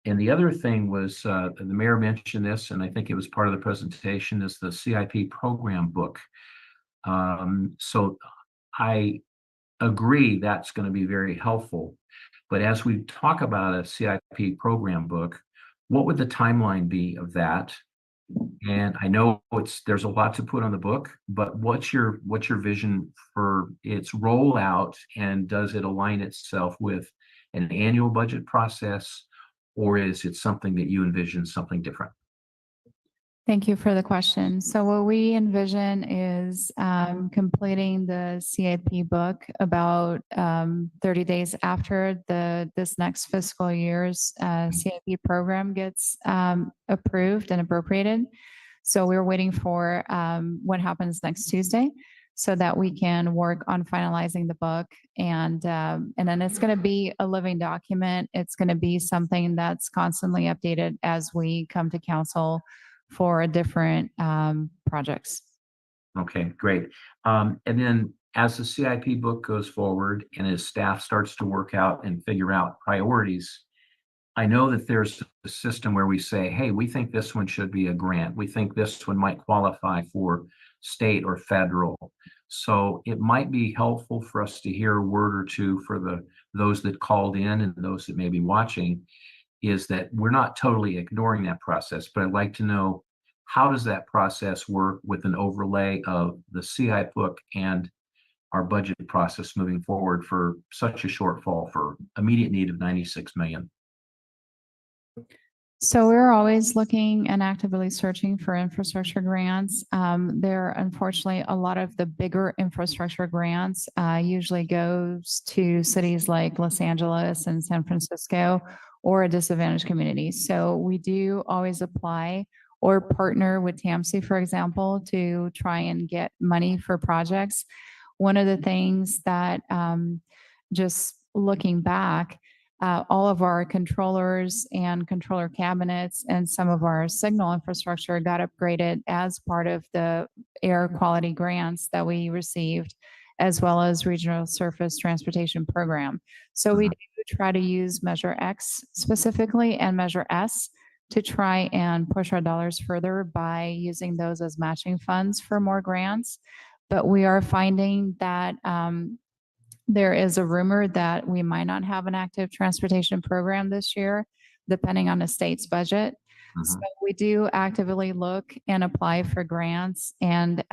And the other thing was, the mayor mentioned this, and I think it was part of the presentation, is the CIP program book. So I agree that's going to be very helpful. But as we talk about a CIP program book, what would the timeline be of that? And I know there's a lot to put on the book, but what's your vision for its rollout, and does it align itself with an annual budget process, or is it something that you envision something different? Thank you for the question. So what we envision is completing the CIP book about 30 days after this next fiscal year's CIP program gets approved and appropriated. So we're waiting for what happens next Tuesday so that we can work on finalizing the book. And then it's going to be a living document. It's going to be something that's constantly updated as we come to council for different projects. Okay, great. And then as the CIP book goes forward and as staff starts to work out and figure out priorities, I know that there's a system where we say, hey, we think this one should be a grant. We think this one might qualify for state or federal. So it might be helpful for us to hear a word or two for those that called in and those that may be watching, is that we're not totally ignoring that process, but I'd like to know, how does that process work with an overlay of the CI book and our budget process moving forward for such a shortfall for immediate need of 96 million? So we're always looking and actively searching for infrastructure grants. There are unfortunately a lot of the bigger infrastructure grants usually goes to cities like Los Angeles and San Francisco or a disadvantaged community. So we do always apply or partner with TAMC, for example, to try and get money for projects. One of the things that just looking back, all of our controllers and controller cabinets and some of our signal infrastructure got upgraded as part of the air quality grants that we received, as well as Regional Surface Transportation Program. So we do try to use Measure X specifically and Measure S to try and push our dollars further by using those as matching funds for more grants. But we are finding that there is a rumor that we might not have an active transportation program this year, depending on the state's budget. So we do actively look and apply for grants. And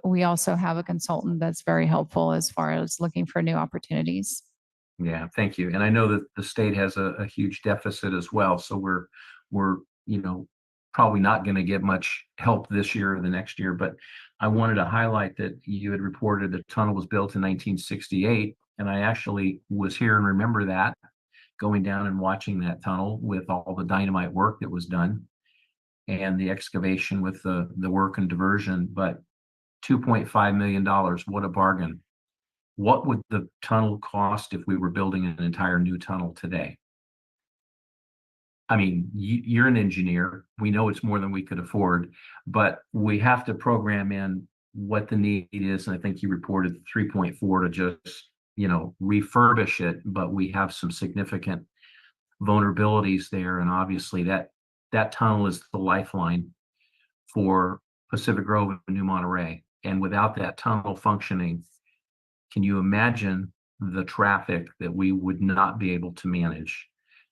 we also have a consultant that's very helpful as far as looking for new opportunities. Yeah, thank you. And I know that the state has a huge deficit as well. So we're probably not going to get much help this year or the next year, but I wanted to highlight that you had reported the tunnel was built in 1968, and I actually was here and remember that, going down and watching that tunnel with all the dynamite work that was done and the excavation with the work and diversion. But $2.5 million, what a bargain. What would the tunnel cost if we were building an entire new tunnel today? I mean, you're an engineer. We know it's more than we could afford, but we have to program in what the need is. And I think you reported 3.4 to just refurbish it, but we have some significant vulnerabilities there. And obviously that tunnel is the lifeline for Pacific Grove and New Monterey. And without that tunnel functioning, can you imagine the traffic that we would not be able to manage?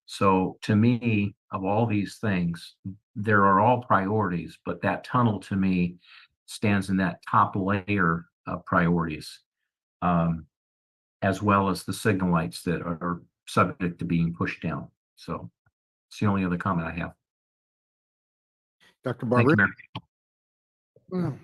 So to me, of all these things, there are all priorities, but that tunnel to me stands in that top layer of priorities, as well as the signal lights that are subject to being pushed down. So it's the only other comment I have. Dr. Thank you, Barber. Mayor.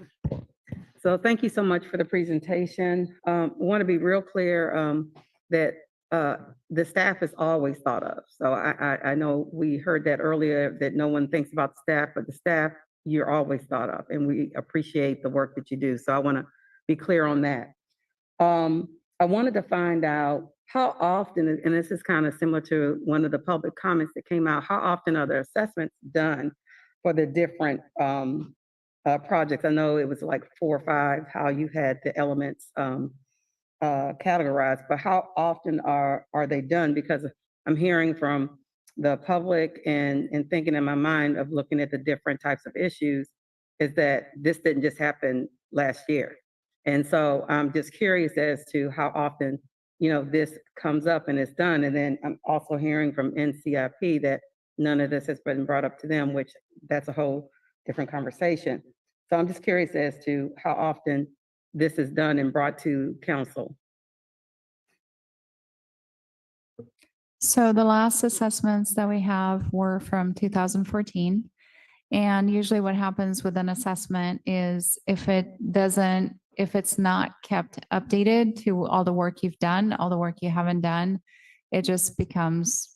So thank you so much for the presentation. I want to be real clear that the staff is always thought of. So I know we heard that earlier, that no one thinks about the staff, but the staff, you're always thought of, and we appreciate the work that you do. So I want to be clear on that. I wanted to find out how often, and this is kind of similar to one of the public comments that came out, how often are the assessments done for the different projects? I know it was like 4 or 5, how you had the elements categorized, but how often are they done? Because I'm hearing from the public and thinking in my mind of looking at the different types of issues, is that this didn't just happen last year. And so I'm just curious as to how often, this comes up and it's done. And then I'm also hearing from NCIP that none of this has been brought up to them, which that's a whole different conversation. So I'm just curious as to how often this is done and brought to council. So the last assessments that we have were from 2014. And usually what happens with an assessment is if it's not kept updated to all the work you've done, all the work you haven't done, it just becomes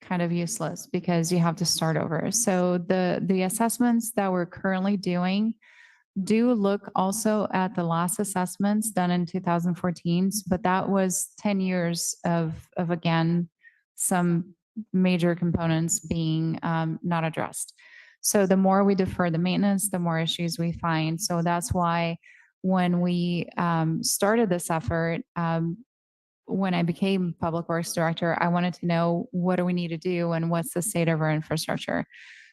kind of useless because you have to start over. So the assessments that we're currently doing do look also at the last assessments done in 2014, but that was 10 years of again, some major components being not addressed. So the more we defer the maintenance, the more issues we find. So that's why when we started this effort, when I became Public Works Director, I wanted to know what do we need to do and what's the state of our infrastructure.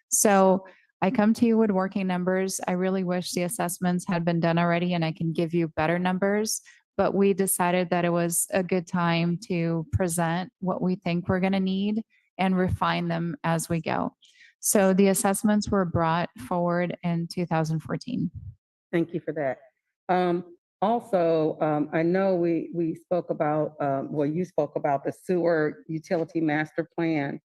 So I come to you with working numbers. I really wish the assessments had been done already and I can give you better numbers, but we decided that it was a good time to present what we think we're going to need and refine them as we go. So the assessments were brought forward in 2014. Thank you for that. Also, I know we spoke about, you spoke about the sewer utility master plan.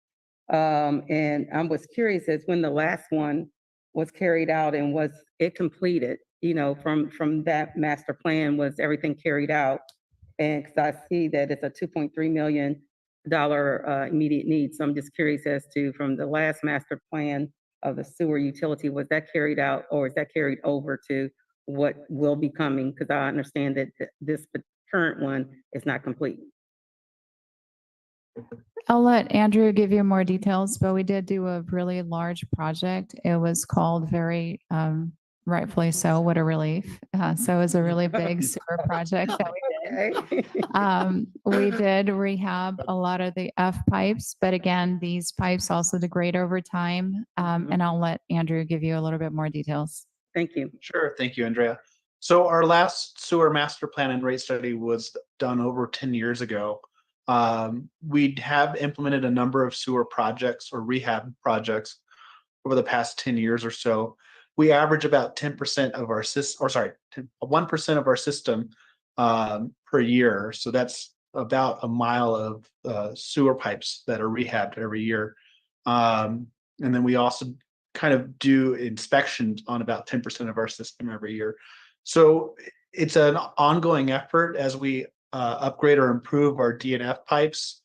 And I was curious as when the last one was carried out and was it completed, from that master plan, was everything carried out? And because I see that it's a $2.3 million immediate need. So I'm just curious as to, from the last master plan of the sewer utility, was that carried out or is that carried over to what will be coming? Because I understand that this current one is not complete. I'll let Andrew give you more details, but we did do a really large project. It was called very rightfully so, what a relief. So it was a really big sewer project that we did. We did rehab a lot of the F pipes, but again, these pipes also degrade over time. And I'll let Andrew give you a little bit more details. Thank you. Sure. Thank you, Andrea. So our last sewer master plan and rate study was done over 10 years ago. We have implemented a number of sewer projects or rehab projects over the past 10 years or so. We average about 10% of our system, 1% of our system per year. So that's about a mile of sewer pipes that are rehabbed every year. And then we also kind of do inspections on about 10% of our system every year. So it's an ongoing effort as we upgrade or improve our DNF pipes.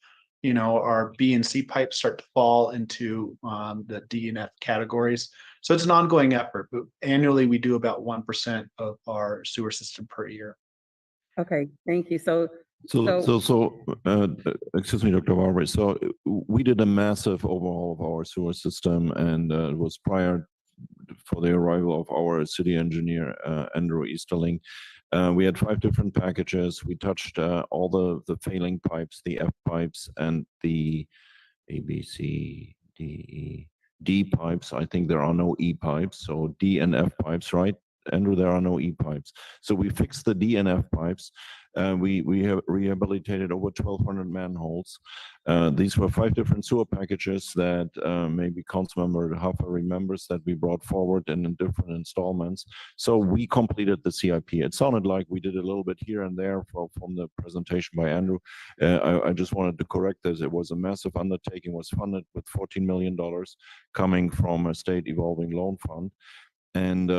Our B and C pipes start to fall into the DNF categories. So it's an ongoing effort, but annually we do about 1% of our sewer system per year. Okay, thank you. So excuse me, Dr. Barber. So we did a massive overhaul of our sewer system, and it was prior for the arrival of our city engineer, Andrew Easterling. We had 5 different packages. We touched all the failing pipes, the F pipes, and the A, B, C, D, E, D pipes. I think there are no E pipes, so D and F pipes, right? Andrew, there are no E pipes. So we fixed the D and F pipes. We have rehabilitated over 1,200 manholes. These were 5 different sewer packages that maybe Councilmember Huffer remembers that we brought forward in different installments. So we completed the CIP. It sounded like we did a little bit here and there from the presentation by Andrew. I just wanted to correct this. It was a massive undertaking, was funded with $14 million coming from a state evolving loan fund. And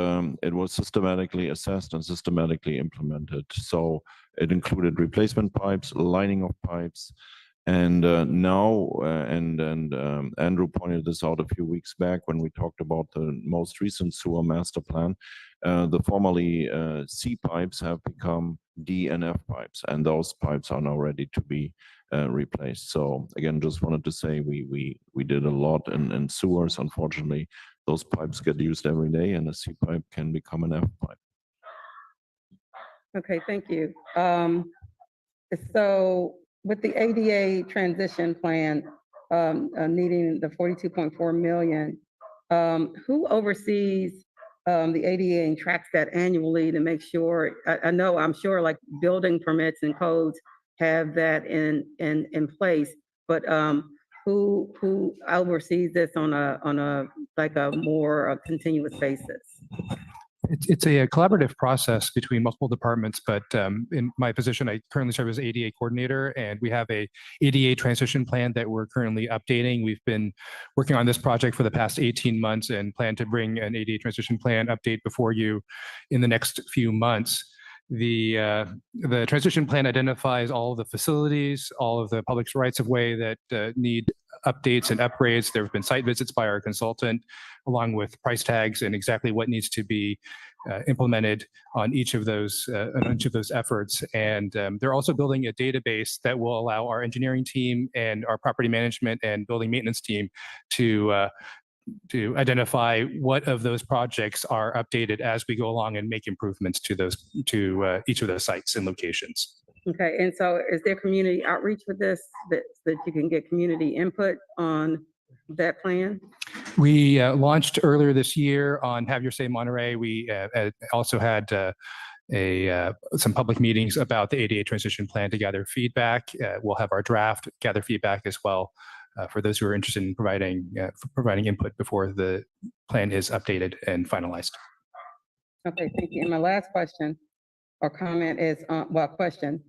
it was systematically assessed and systematically implemented. So it included replacement pipes, lining of pipes, and now, Andrew pointed this out a few weeks back when we talked about the most recent sewer master plan. The formerly C pipes have become D and F pipes, and those pipes are now ready to be replaced. So again, just wanted to say we did a lot in sewers. Unfortunately, those pipes get used every day, and a C pipe can become an F pipe. Okay, thank you. So with the ADA transition plan, needing the 42.4 million, who oversees the ADA and tracks that annually to make sure, I'm sure like building permits and codes have that in place, but who oversees this on a like a more continuous basis? It's a collaborative process between multiple departments, but in my position, I currently serve as ADA coordinator, and we have a ADA transition plan that we're currently updating. We've been working on this project for the past 18 months and plan to bring an ADA transition plan update before you in the next few months. The transition plan identifies all of the facilities, all of the public rights of way that need updates and upgrades. There have been site visits by our consultant, along with price tags and exactly what needs to be implemented on each of those efforts. And they're also building a database that will allow our engineering team and our property management and building maintenance team to identify what of those projects are updated as we go along and make improvements to each of those sites and locations. Okay, and so is there community outreach with this that you can get community input on that plan? We launched earlier this year on Have Your Say Monterey. We also had some public meetings about the ADA transition plan to gather feedback. We'll have our draft gather feedback as well for those who are interested in providing input before the plan is updated and finalized. Okay, thank you. And my last question or comment is, question.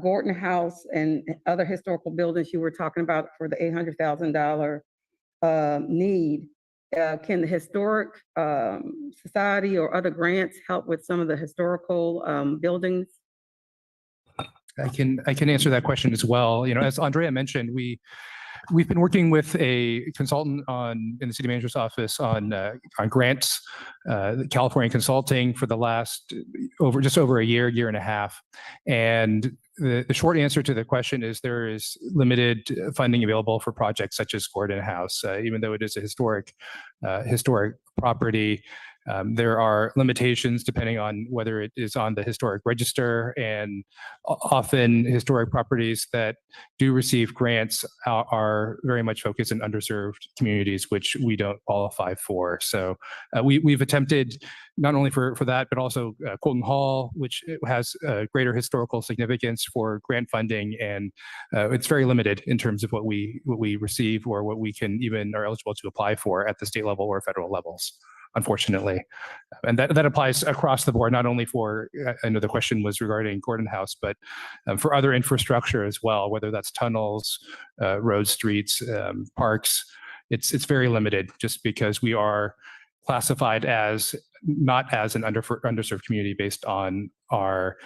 Gordon House and other historical buildings you were talking about for the $800,000 need. Can the Historic Society or other grants help with some of the historical buildings? I can answer that question as well. You know, as Andrea mentioned, we've been working with a consultant in the city manager's office on grants, California Consulting, for the last just over a year and a half. And the short answer to the question is there is limited funding available for projects such as Gordon House, even though it is a historic property. There are limitations depending on whether it is on the historic register, and often historic properties that do receive grants are very much focused in underserved communities, which we don't qualify for. So we've attempted not only for that, but also Colton Hall, which has greater historical significance for grant funding, and it's very limited in terms of what we receive or what we can even are eligible to apply for at the state level or federal levels, unfortunately. And that applies across the board, not only for, I know the question was regarding Gordon House, but for other infrastructure as well, whether that's tunnels, roads, streets, parks. It's very limited just because we are classified as not as an underserved community based on our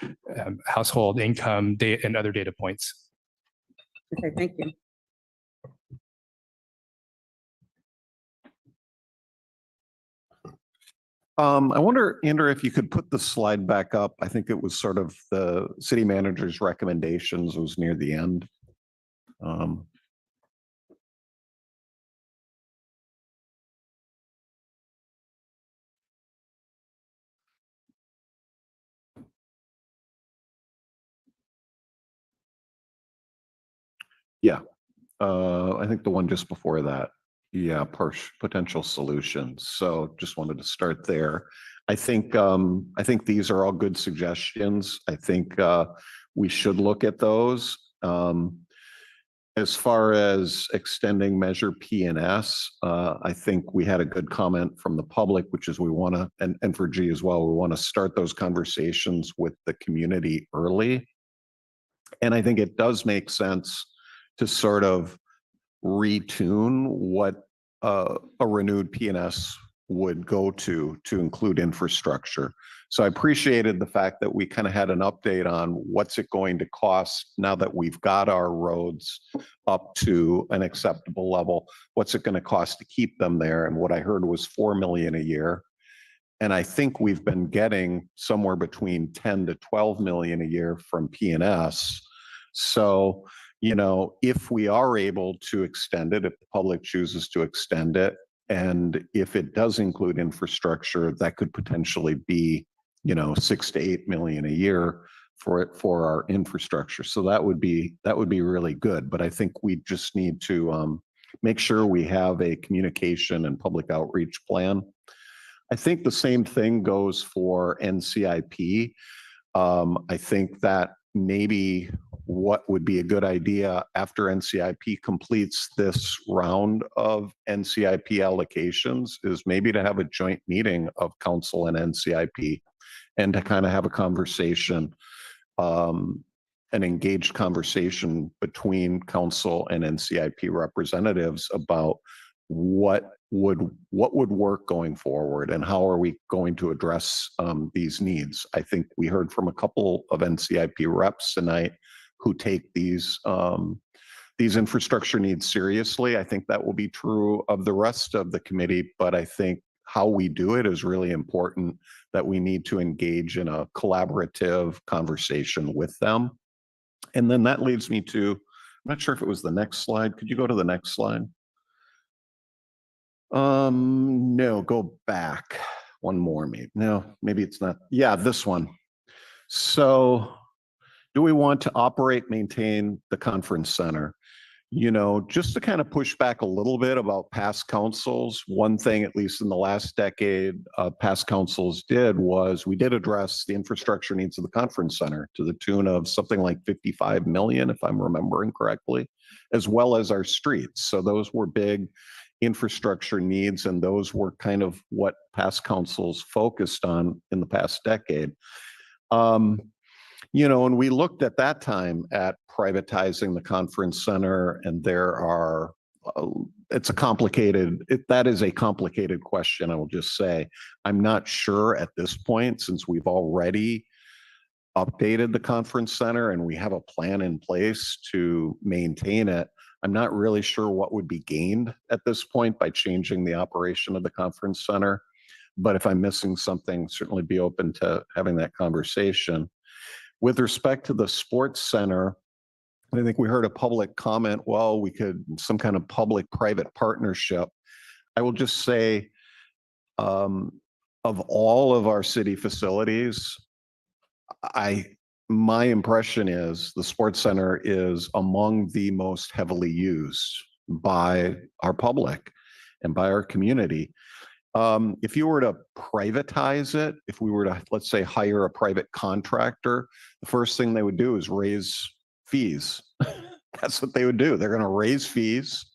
household income and other data points. Okay, thank you. I wonder, Andrew, if you could put the slide back up. I think it was sort of the city manager's recommendations was near the end. Yeah. I think the one just before that. Yeah, potential solutions. So just wanted to start there. I think these are all good suggestions. I think we should look at those. As far as extending Measure P&S, I think we had a good comment from the public, which is we want to, and for G as well, we want to start those conversations with the community early. And I think it does make sense to sort of retune what a renewed P&S would go to include infrastructure. So I appreciated the fact that we kind of had an update on what's it going to cost now that we've got our roads up to an acceptable level. What's it going to cost to keep them there? And what I heard was 4 million a year. And I think we've been getting somewhere between 10 to 12 million a year from P&S. So, you know, if we are able to extend it, if the public chooses to extend it, and if it does include infrastructure, that could potentially be, you know, 6 to 8 million a year for our infrastructure. So that would be really good. But I think we just need to make sure we have a communication and public outreach plan. I think the same thing goes for NCIP. I think that maybe what would be a good idea after NCIP completes this round of NCIP allocations is maybe to have a joint meeting of council and NCIP and to kind of have a conversation, an engaged conversation between council and NCIP representatives about what would work going forward and how are we going to address these needs. I think we heard from a couple of NCIP reps tonight who take these infrastructure needs seriously. I think that will be true of the rest of the committee, but I think how we do it is really important, that we need to engage in a collaborative conversation with them. And then that leads me to, I'm not sure if it was the next slide. Could you go to the next slide? No, go back one more, maybe. No, maybe it's not. Yeah, this one. So do we want to operate, maintain the conference center? You know, just to kind of push back a little bit about past councils, one thing, at least in the last decade, past councils did was we did address the infrastructure needs of the conference center to the tune of something like 55 million, if I'm remembering correctly, as well as our streets. So those were big infrastructure needs, and those were kind of what past councils focused on in the past decade. You know, and we looked at that time at privatizing the conference center, and there are, it's a complicated, that is a complicated question, I will just say. I'm not sure at this point, since we've already updated the conference center and we have a plan in place to maintain it. I'm not really sure what would be gained at this point by changing the operation of the conference center. But if I'm missing something, certainly be open to having that conversation. With respect to the sports center, I think we heard a public comment, well, we could, some kind of public-private partnership. I will just say, of all of our city facilities, my impression is the sports center is among the most heavily used by our public and by our community. If you were to privatize it, if we were to, let's say, hire a private contractor, the first thing they would do is raise fees. That's what they would do. They're going to raise fees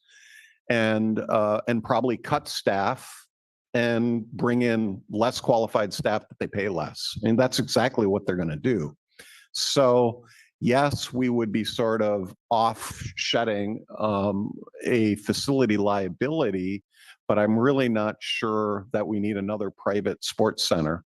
and probably cut staff and bring in less qualified staff that they pay less. I mean, that's exactly what they're going to do. So yes, we would be sort of offsetting a facility liability, but I'm really not sure that we need another private sports center.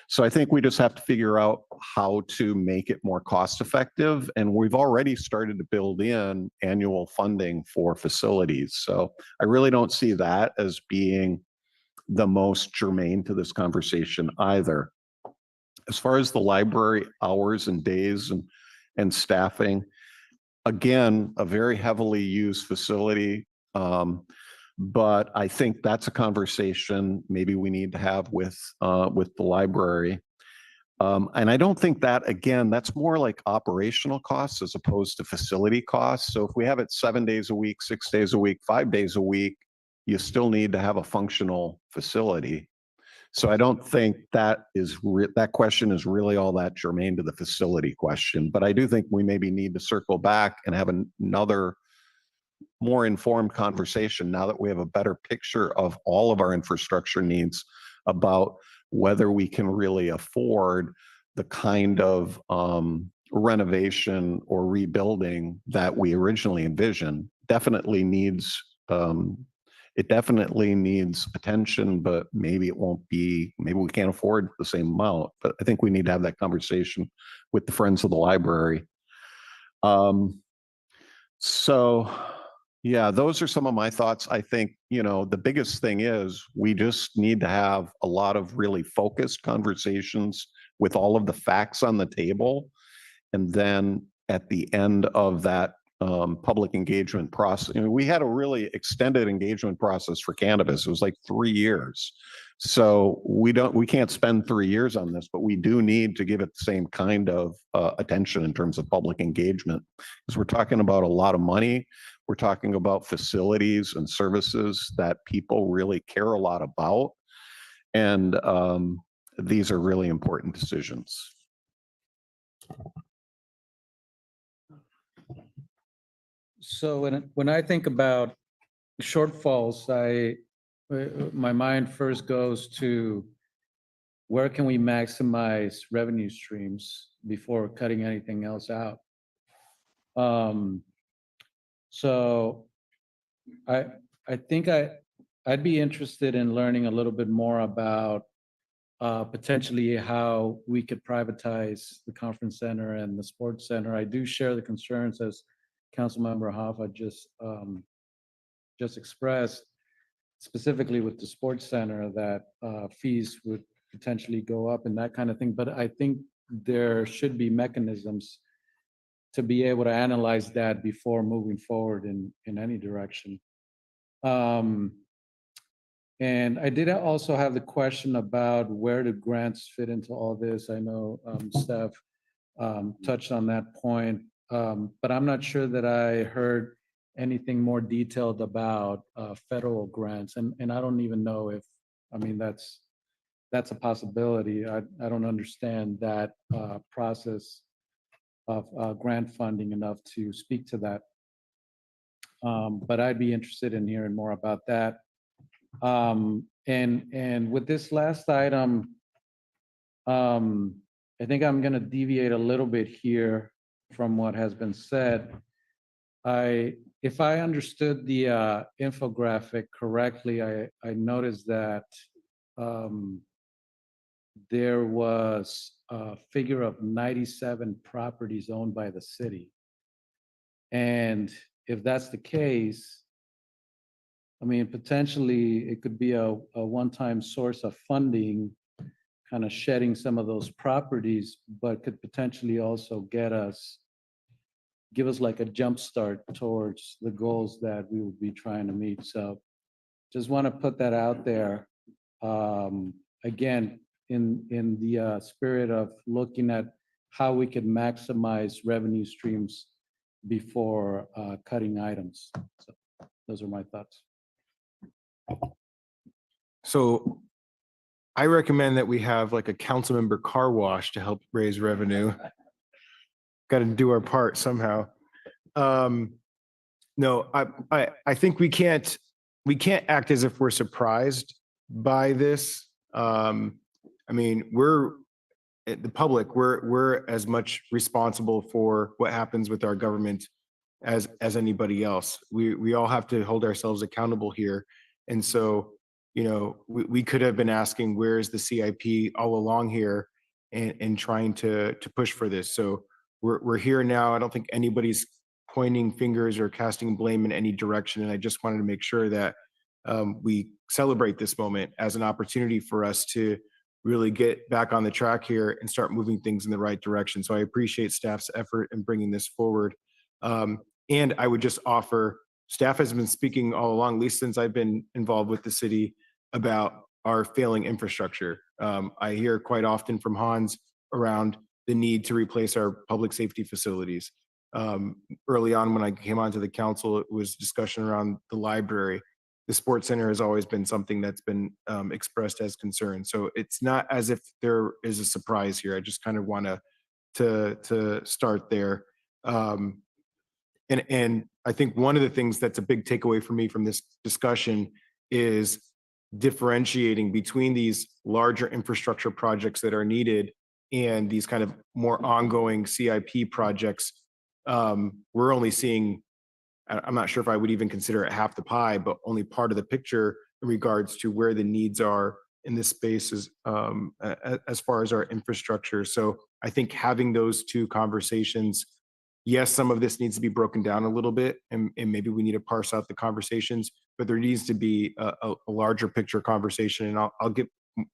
So I think we just have to figure out how to make it more cost effective. And we've already started to build in annual funding for facilities. So I really don't see that as being the most germane to this conversation either. As far as the library hours and days and staffing, again, a very heavily used facility. But I think that's a conversation maybe we need to have with the library. And I don't think that, again, that's more like operational costs as opposed to facility costs. So if we have it 7 days a week, 6 days a week, 5 days a week, you still need to have a functional facility. So I don't think that that question is really all that germane to the facility question. But I do think we maybe need to circle back and have another more informed conversation now that we have a better picture of all of our infrastructure needs about whether we can really afford the kind of renovation or rebuilding that we originally envisioned. It definitely needs attention, but maybe it won't be, maybe we can't afford the same amount. But I think we need to have that conversation with the Friends of the Library. So yeah, those are some of my thoughts. I think, the biggest thing is we just need to have a lot of really focused conversations with all of the facts on the table. And then at the end of that public engagement process, we had a really extended engagement process for cannabis. It was like 3 years. So we can't spend 3 years on this, but we do need to give it the same kind of attention in terms of public engagement, because we're talking about a lot of money. We're talking about facilities and services that people really care a lot about. And these are really important decisions. So when I think about shortfalls, my mind first goes to where can we maximize revenue streams before cutting anything else out. So I think I'd be interested in learning a little bit more about potentially how we could privatize the conference center and the sports center. I do share the concerns as Councilmember Hoffa just expressed, specifically with the sports center, that fees would potentially go up and that kind of thing. But I think there should be mechanisms to be able to analyze that before moving forward in any direction. And I did also have the question about where do grants fit into all this. I know staff touched on that point, but I'm not sure that I heard anything more detailed about federal grants. And I don't even know if, that's a possibility. I don't understand that process of grant funding enough to speak to that. But I'd be interested in hearing more about that. And with this last item, I think I'm going to deviate a little bit here from what has been said. If I understood the infographic correctly, I noticed that there was a figure of 97 properties owned by the city. And if that's the case, potentially it could be a one-time source of funding, kind of shedding some of those properties, but could potentially also give us like a jump start towards the goals that we would be trying to meet. So just want to put that out there. Again, in the spirit of looking at how we could maximize revenue streams before cutting items. So those are my thoughts. So I recommend that we have like a council member car wash to help raise revenue. Got to do our part somehow. No, I think we can't act as if we're surprised by this. We're the public, we're as much responsible for what happens with our government as anybody else. We all have to hold ourselves accountable here. And so, we could have been asking, where is the CIP all along here, and trying to push for this. So we're here now. I don't think anybody's pointing fingers or casting blame in any direction. And I just wanted to make sure that we celebrate this moment as an opportunity for us to really get back on the track here and start moving things in the right direction. So I appreciate staff's effort in bringing this forward. And I would just offer, staff has been speaking all along, at least since I've been involved with the city, about our failing infrastructure. I hear quite often from Hans around the need to replace our public safety facilities. Early on, when I came onto the council, it was discussion around the library. The sports center has always been something that's been expressed as concern. So it's not as if there is a surprise here. I just kind of want to start there. And I think one of the things that's a big takeaway for me from this discussion is differentiating between these larger infrastructure projects that are needed and these kind of more ongoing CIP projects. We're only seeing, I'm not sure if I would even consider it half the pie, but only part of the picture in regards to where the needs are in this space as far as our infrastructure. So I think having those two conversations, yes, some of this needs to be broken down a little bit, and maybe we need to parse out the conversations, but there needs to be a larger picture conversation, and I'll get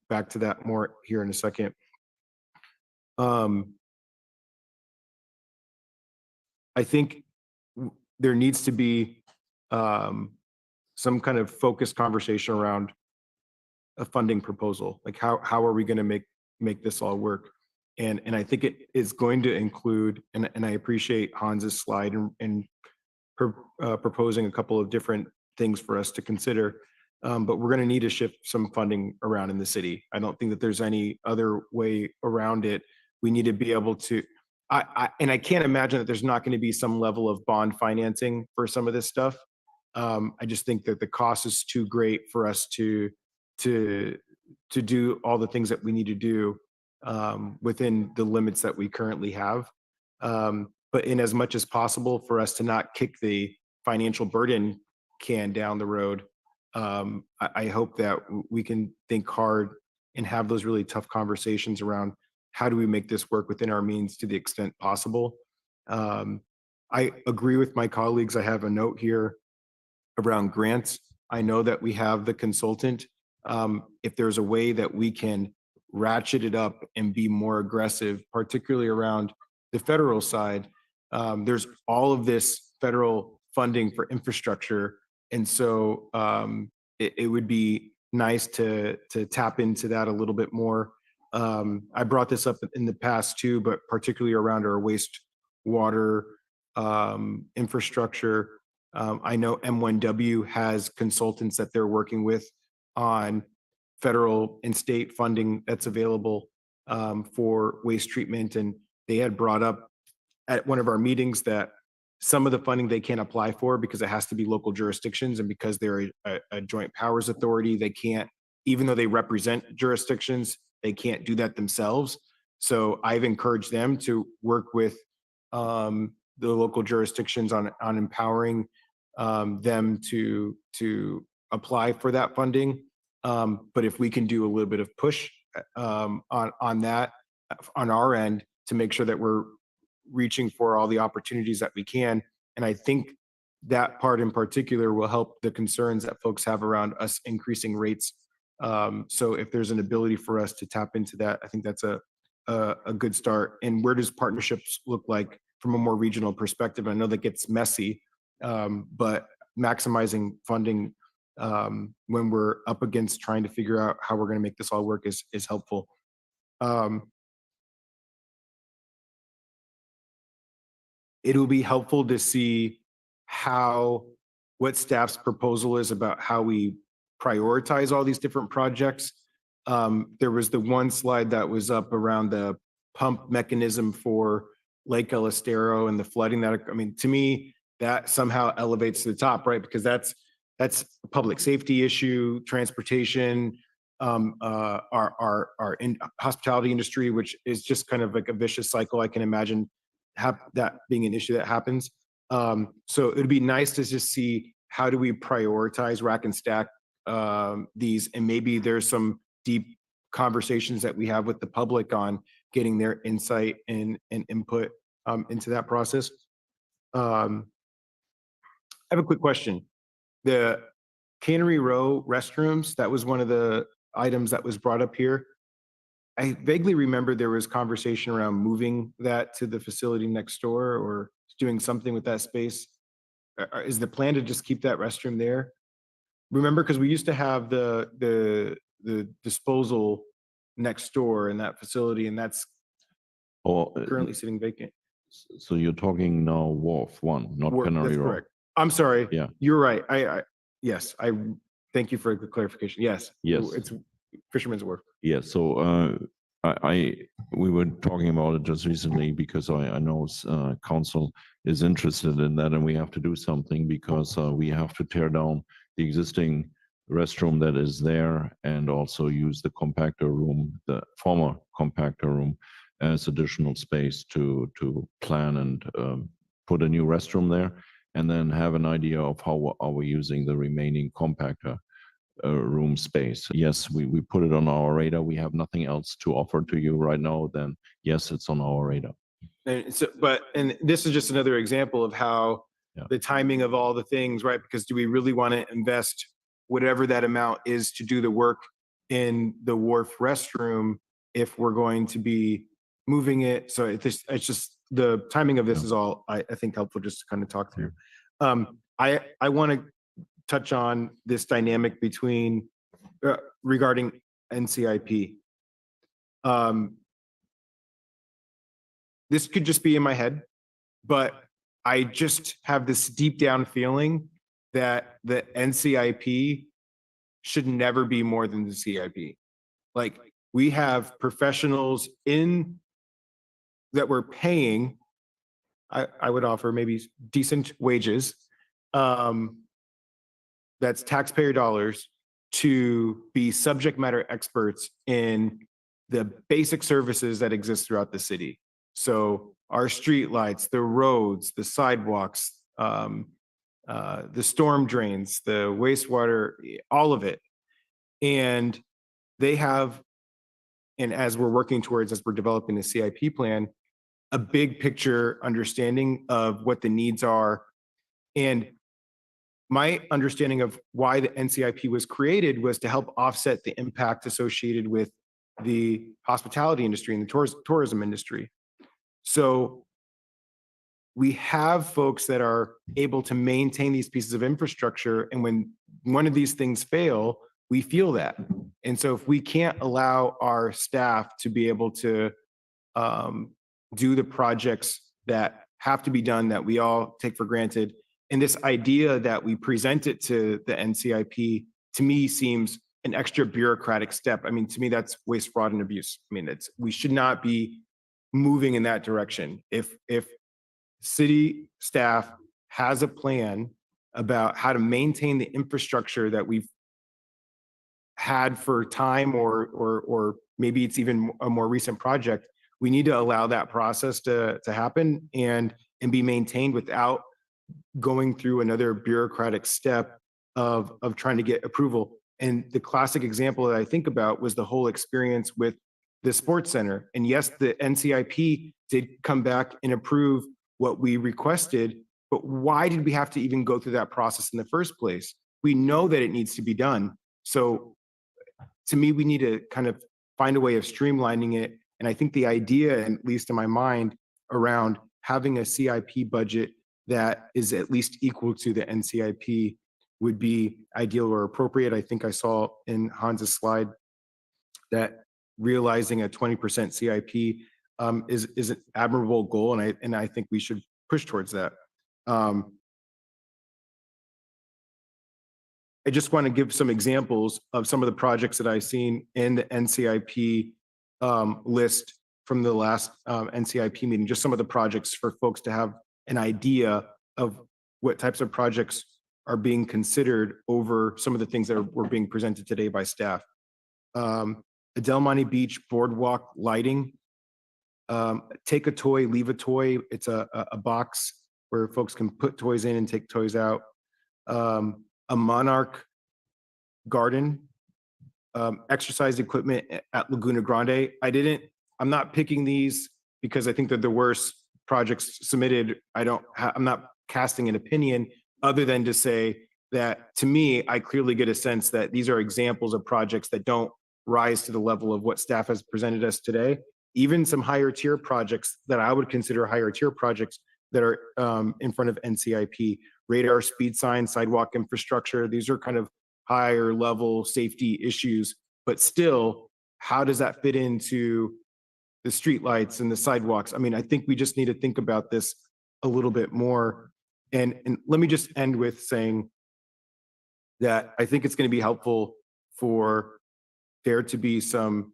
back to that more here in a second. I think there needs to be some kind of focused conversation around a funding proposal. Like how are we going to make this all work? And I think it is going to include, and I appreciate Hans's slide and proposing a couple of different things for us to consider. But we're going to need to shift some funding around in the city. I don't think that there's any other way around it. We need to be able to, and I can't imagine that there's not going to be some level of bond financing for some of this stuff. I just think that the cost is too great for us to do all the things that we need to do within the limits that we currently have. But in as much as possible for us to not kick the financial burden can down the road, I hope that we can think hard and have those really tough conversations around how do we make this work within our means to the extent possible. I agree with my colleagues. I have a note here around grants. I know that we have the consultant. If there's a way that we can ratchet it up and be more aggressive, particularly around the federal side, there's all of this federal funding for infrastructure. And so it would be nice to tap into that a little bit more. I brought this up in the past too, but particularly around our wastewater infrastructure. I know M1W has consultants that they're working with on federal and state funding that's available for waste treatment. And they had brought up at one of our meetings that some of the funding they can't apply for because it has to be local jurisdictions, and because they're a joint powers authority, they can't, even though they represent jurisdictions, they can't do that themselves. So I've encouraged them to work with the local jurisdictions on empowering them to apply for that funding. But if we can do a little bit of push on that on our end to make sure that we're reaching for all the opportunities that we can. And I think that part in particular will help the concerns that folks have around us increasing rates. So if there's an ability for us to tap into that, I think that's a good start. And where does partnerships look like from a more regional perspective? I know that gets messy, but maximizing funding when we're up against trying to figure out how we're going to make this all work is helpful. It'll be helpful to see what staff's proposal is about how we prioritize all these different projects. There was the one slide that was up around the pump mechanism for Lake El Estero and the flooding that, I mean, to me, that somehow elevates to the top, right? Because that's a public safety issue, transportation, our hospitality industry, which is just kind of like a vicious cycle. I can imagine that being an issue that happens. So it'd be nice to just see how do we prioritize, rack and stack these, and maybe there's some deep conversations that we have with the public on getting their insight and input into that process. I have a quick question. The Cannery Row restrooms, that was one of the items that was brought up here. I vaguely remember there was conversation around moving that to the facility next door or doing something with that space. Is the plan to just keep that restroom there? Remember, because we used to have the disposal next door in that facility, and that's Or, currently sitting vacant. so you're talking now Wharf One, not Cannery That's Row? correct. I'm sorry. Yeah. You're right. Yes, thank you for the clarification. Yes. Yes. It's Fisherman's Wharf. Yeah, so we were talking about it just recently because I know council is interested in that, and we have to do something because we have to tear down the existing restroom that is there and also use the compactor room, the former compactor room, as additional space to plan and put a new restroom there, and then have an idea of how are we using the remaining compactor room space. Yes, we put it on our radar. We have nothing else to offer to you right now, then yes, it's on our radar. And so, and this is just another example of how the timing of all the things, right? Because do we really want to invest whatever that amount is to do the work in the wharf restroom if we're going to be moving it? So it's just the timing of this is all I think helpful just to kind of talk through. I want to touch on this dynamic between regarding NCIP. This could just be in my head, but I just have this deep down feeling that the NCIP should never be more than the CIP. Like, we have professionals in that we're paying, I would offer maybe decent wages, that's taxpayer dollars, to be subject matter experts in the basic services that exist throughout the city. So our streetlights, the roads, the sidewalks, the storm drains, the wastewater, all of it. And they have, and as we're working towards, as we're developing the CIP plan, a big picture understanding of what the needs are. And my understanding of why the NCIP was created was to help offset the impact associated with the hospitality industry and the tourism industry. So we have folks that are able to maintain these pieces of infrastructure, and when one of these things fail, we feel that. And so if we can't allow our staff to be able to do the projects that have to be done that we all take for granted, and this idea that we present it to the NCIP, to me, seems an extra bureaucratic step. I mean, to me, that's waste, fraud, and abuse. I mean, we should not be moving in that direction. If city staff has a plan about how to maintain the infrastructure that we've had for time, or maybe it's even a more recent project, we need to allow that process to happen and be maintained without going through another bureaucratic step of trying to get approval. And the classic example that I think about was the whole experience with the sports center. And yes, the NCIP did come back and approve what we requested, but why did we have to even go through that process in the first place? We know that it needs to be done. So to me, we need to kind of find a way of streamlining it. And I think the idea, at least in my mind, around having a CIP budget that is at least equal to the NCIP would be ideal or appropriate. I think I saw in Hans's slide that realizing a 20% CIP is an admirable goal, and I think we should push towards that. I just want to give some examples of some of the projects that I've seen in the NCIP list from the last NCIP meeting, just some of the projects for folks to have an idea of what types of projects are being considered over some of the things that were being presented today by staff. Del Monte Beach boardwalk lighting. Take a toy, leave a toy. It's a box where folks can put toys in and take toys out. A Monarch garden. Exercise equipment at Laguna Grande. I'm not picking these because I think they're the worst projects submitted. I'm not casting an opinion other than to say that, to me, I clearly get a sense that these are examples of projects that don't rise to the level of what staff has presented us today. Even some higher tier projects that I would consider higher tier projects that are in front of NCIP, radar, speed signs, sidewalk infrastructure. These are kind of higher level safety issues, but still, how does that fit into the streetlights and the sidewalks. I mean, I think we just need to think about this a little bit more. And let me just end with saying that I think it's going to be helpful for there to be some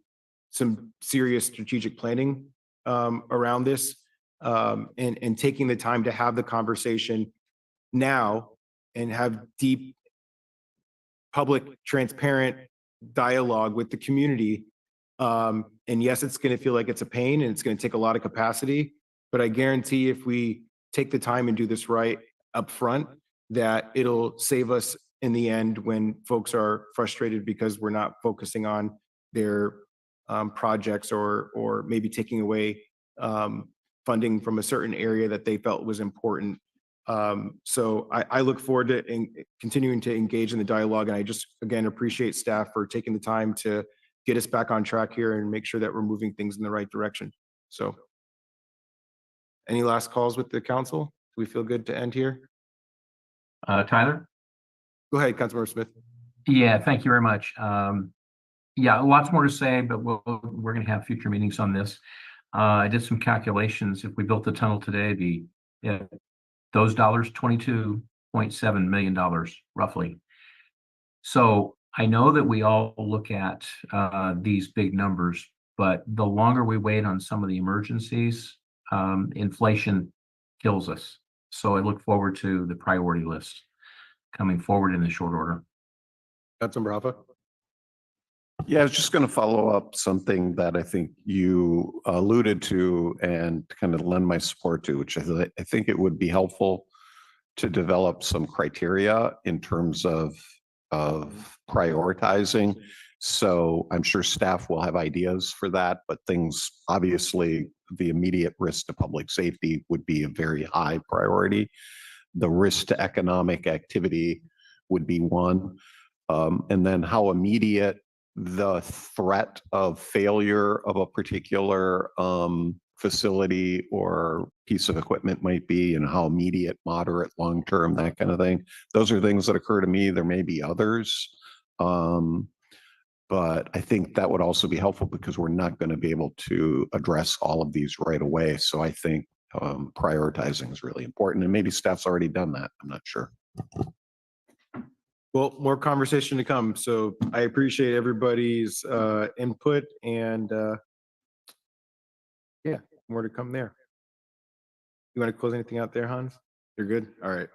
serious strategic planning around this, and taking the time to have the conversation now and have deep, public, transparent dialogue with the community. And yes, it's going to feel like it's a pain and it's going to take a lot of capacity, but I guarantee if we take the time and do this right up front, that it'll save us in the end when folks are frustrated because we're not focusing on their projects or maybe taking away funding from a certain area that they felt was important. So I look forward to continuing to engage in the dialogue. And I just, again, appreciate staff for taking the time to get us back on track here and make sure that we're moving things in the right direction. So any last calls with the council? Do we feel good to end here? Tyler? Go ahead, Councilmember Smith. Yeah, thank you very much. Yeah, lots more to say, but we're going to have future meetings on this. I did some calculations. If we built the tunnel today, those dollars, $22.7 million roughly. So I know that we all look at these big numbers, but the longer we wait on some of the emergencies, inflation kills us. So I look forward to the priority list coming forward in the short order. Councilmember Hoffa. Yeah, I was just going to follow up something that I think you alluded to and kind of lend my support to, which I think it would be helpful to develop some criteria in terms of prioritizing. So I'm sure staff will have ideas for that, but things, obviously, the immediate risk to public safety would be a very high priority. The risk to economic activity would be one. And then how immediate the threat of failure of a particular facility or piece of equipment might be, and how immediate, moderate, long-term, that kind of thing. Those are things that occur to me. There may be others. But I think that would also be helpful because we're not going to be able to address all of these right away. So I think prioritizing is really important, and maybe staff's already done that. I'm not sure. Well, more conversation to come. So I appreciate everybody's input, and yeah, more to come there. You want to close anything out there, Hans? You're good? All right.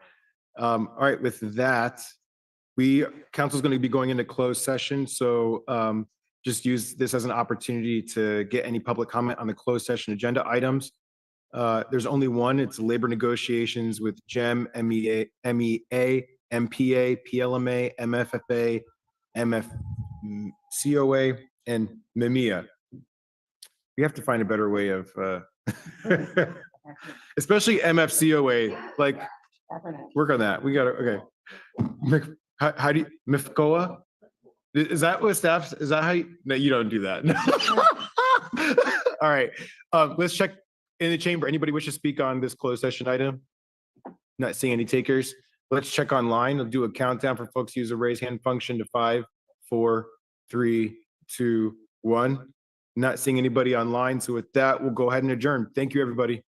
All right, with that, council's going to be going into closed session. So just use this as an opportunity to get any public comment on the closed session agenda items. There's only one. It's labor negotiations with GEM, MEA, MPA, PLMA, MFFA, MFCOA, and MEMIA. We have to find a better way of, especially MFCOA, like work on that. We got to, okay. How do you, MFCOA? Is that what staff, is that how you, no, you don't do that. All right, let's check in the chamber. Anybody wish to speak on this closed session item? Not seeing any takers. Let's check online. I'll do a countdown for folks to use a raise hand function to 5, 4, 3, 2, 1. Not seeing anybody online. So with that, we'll go ahead and adjourn. Thank you, everybody.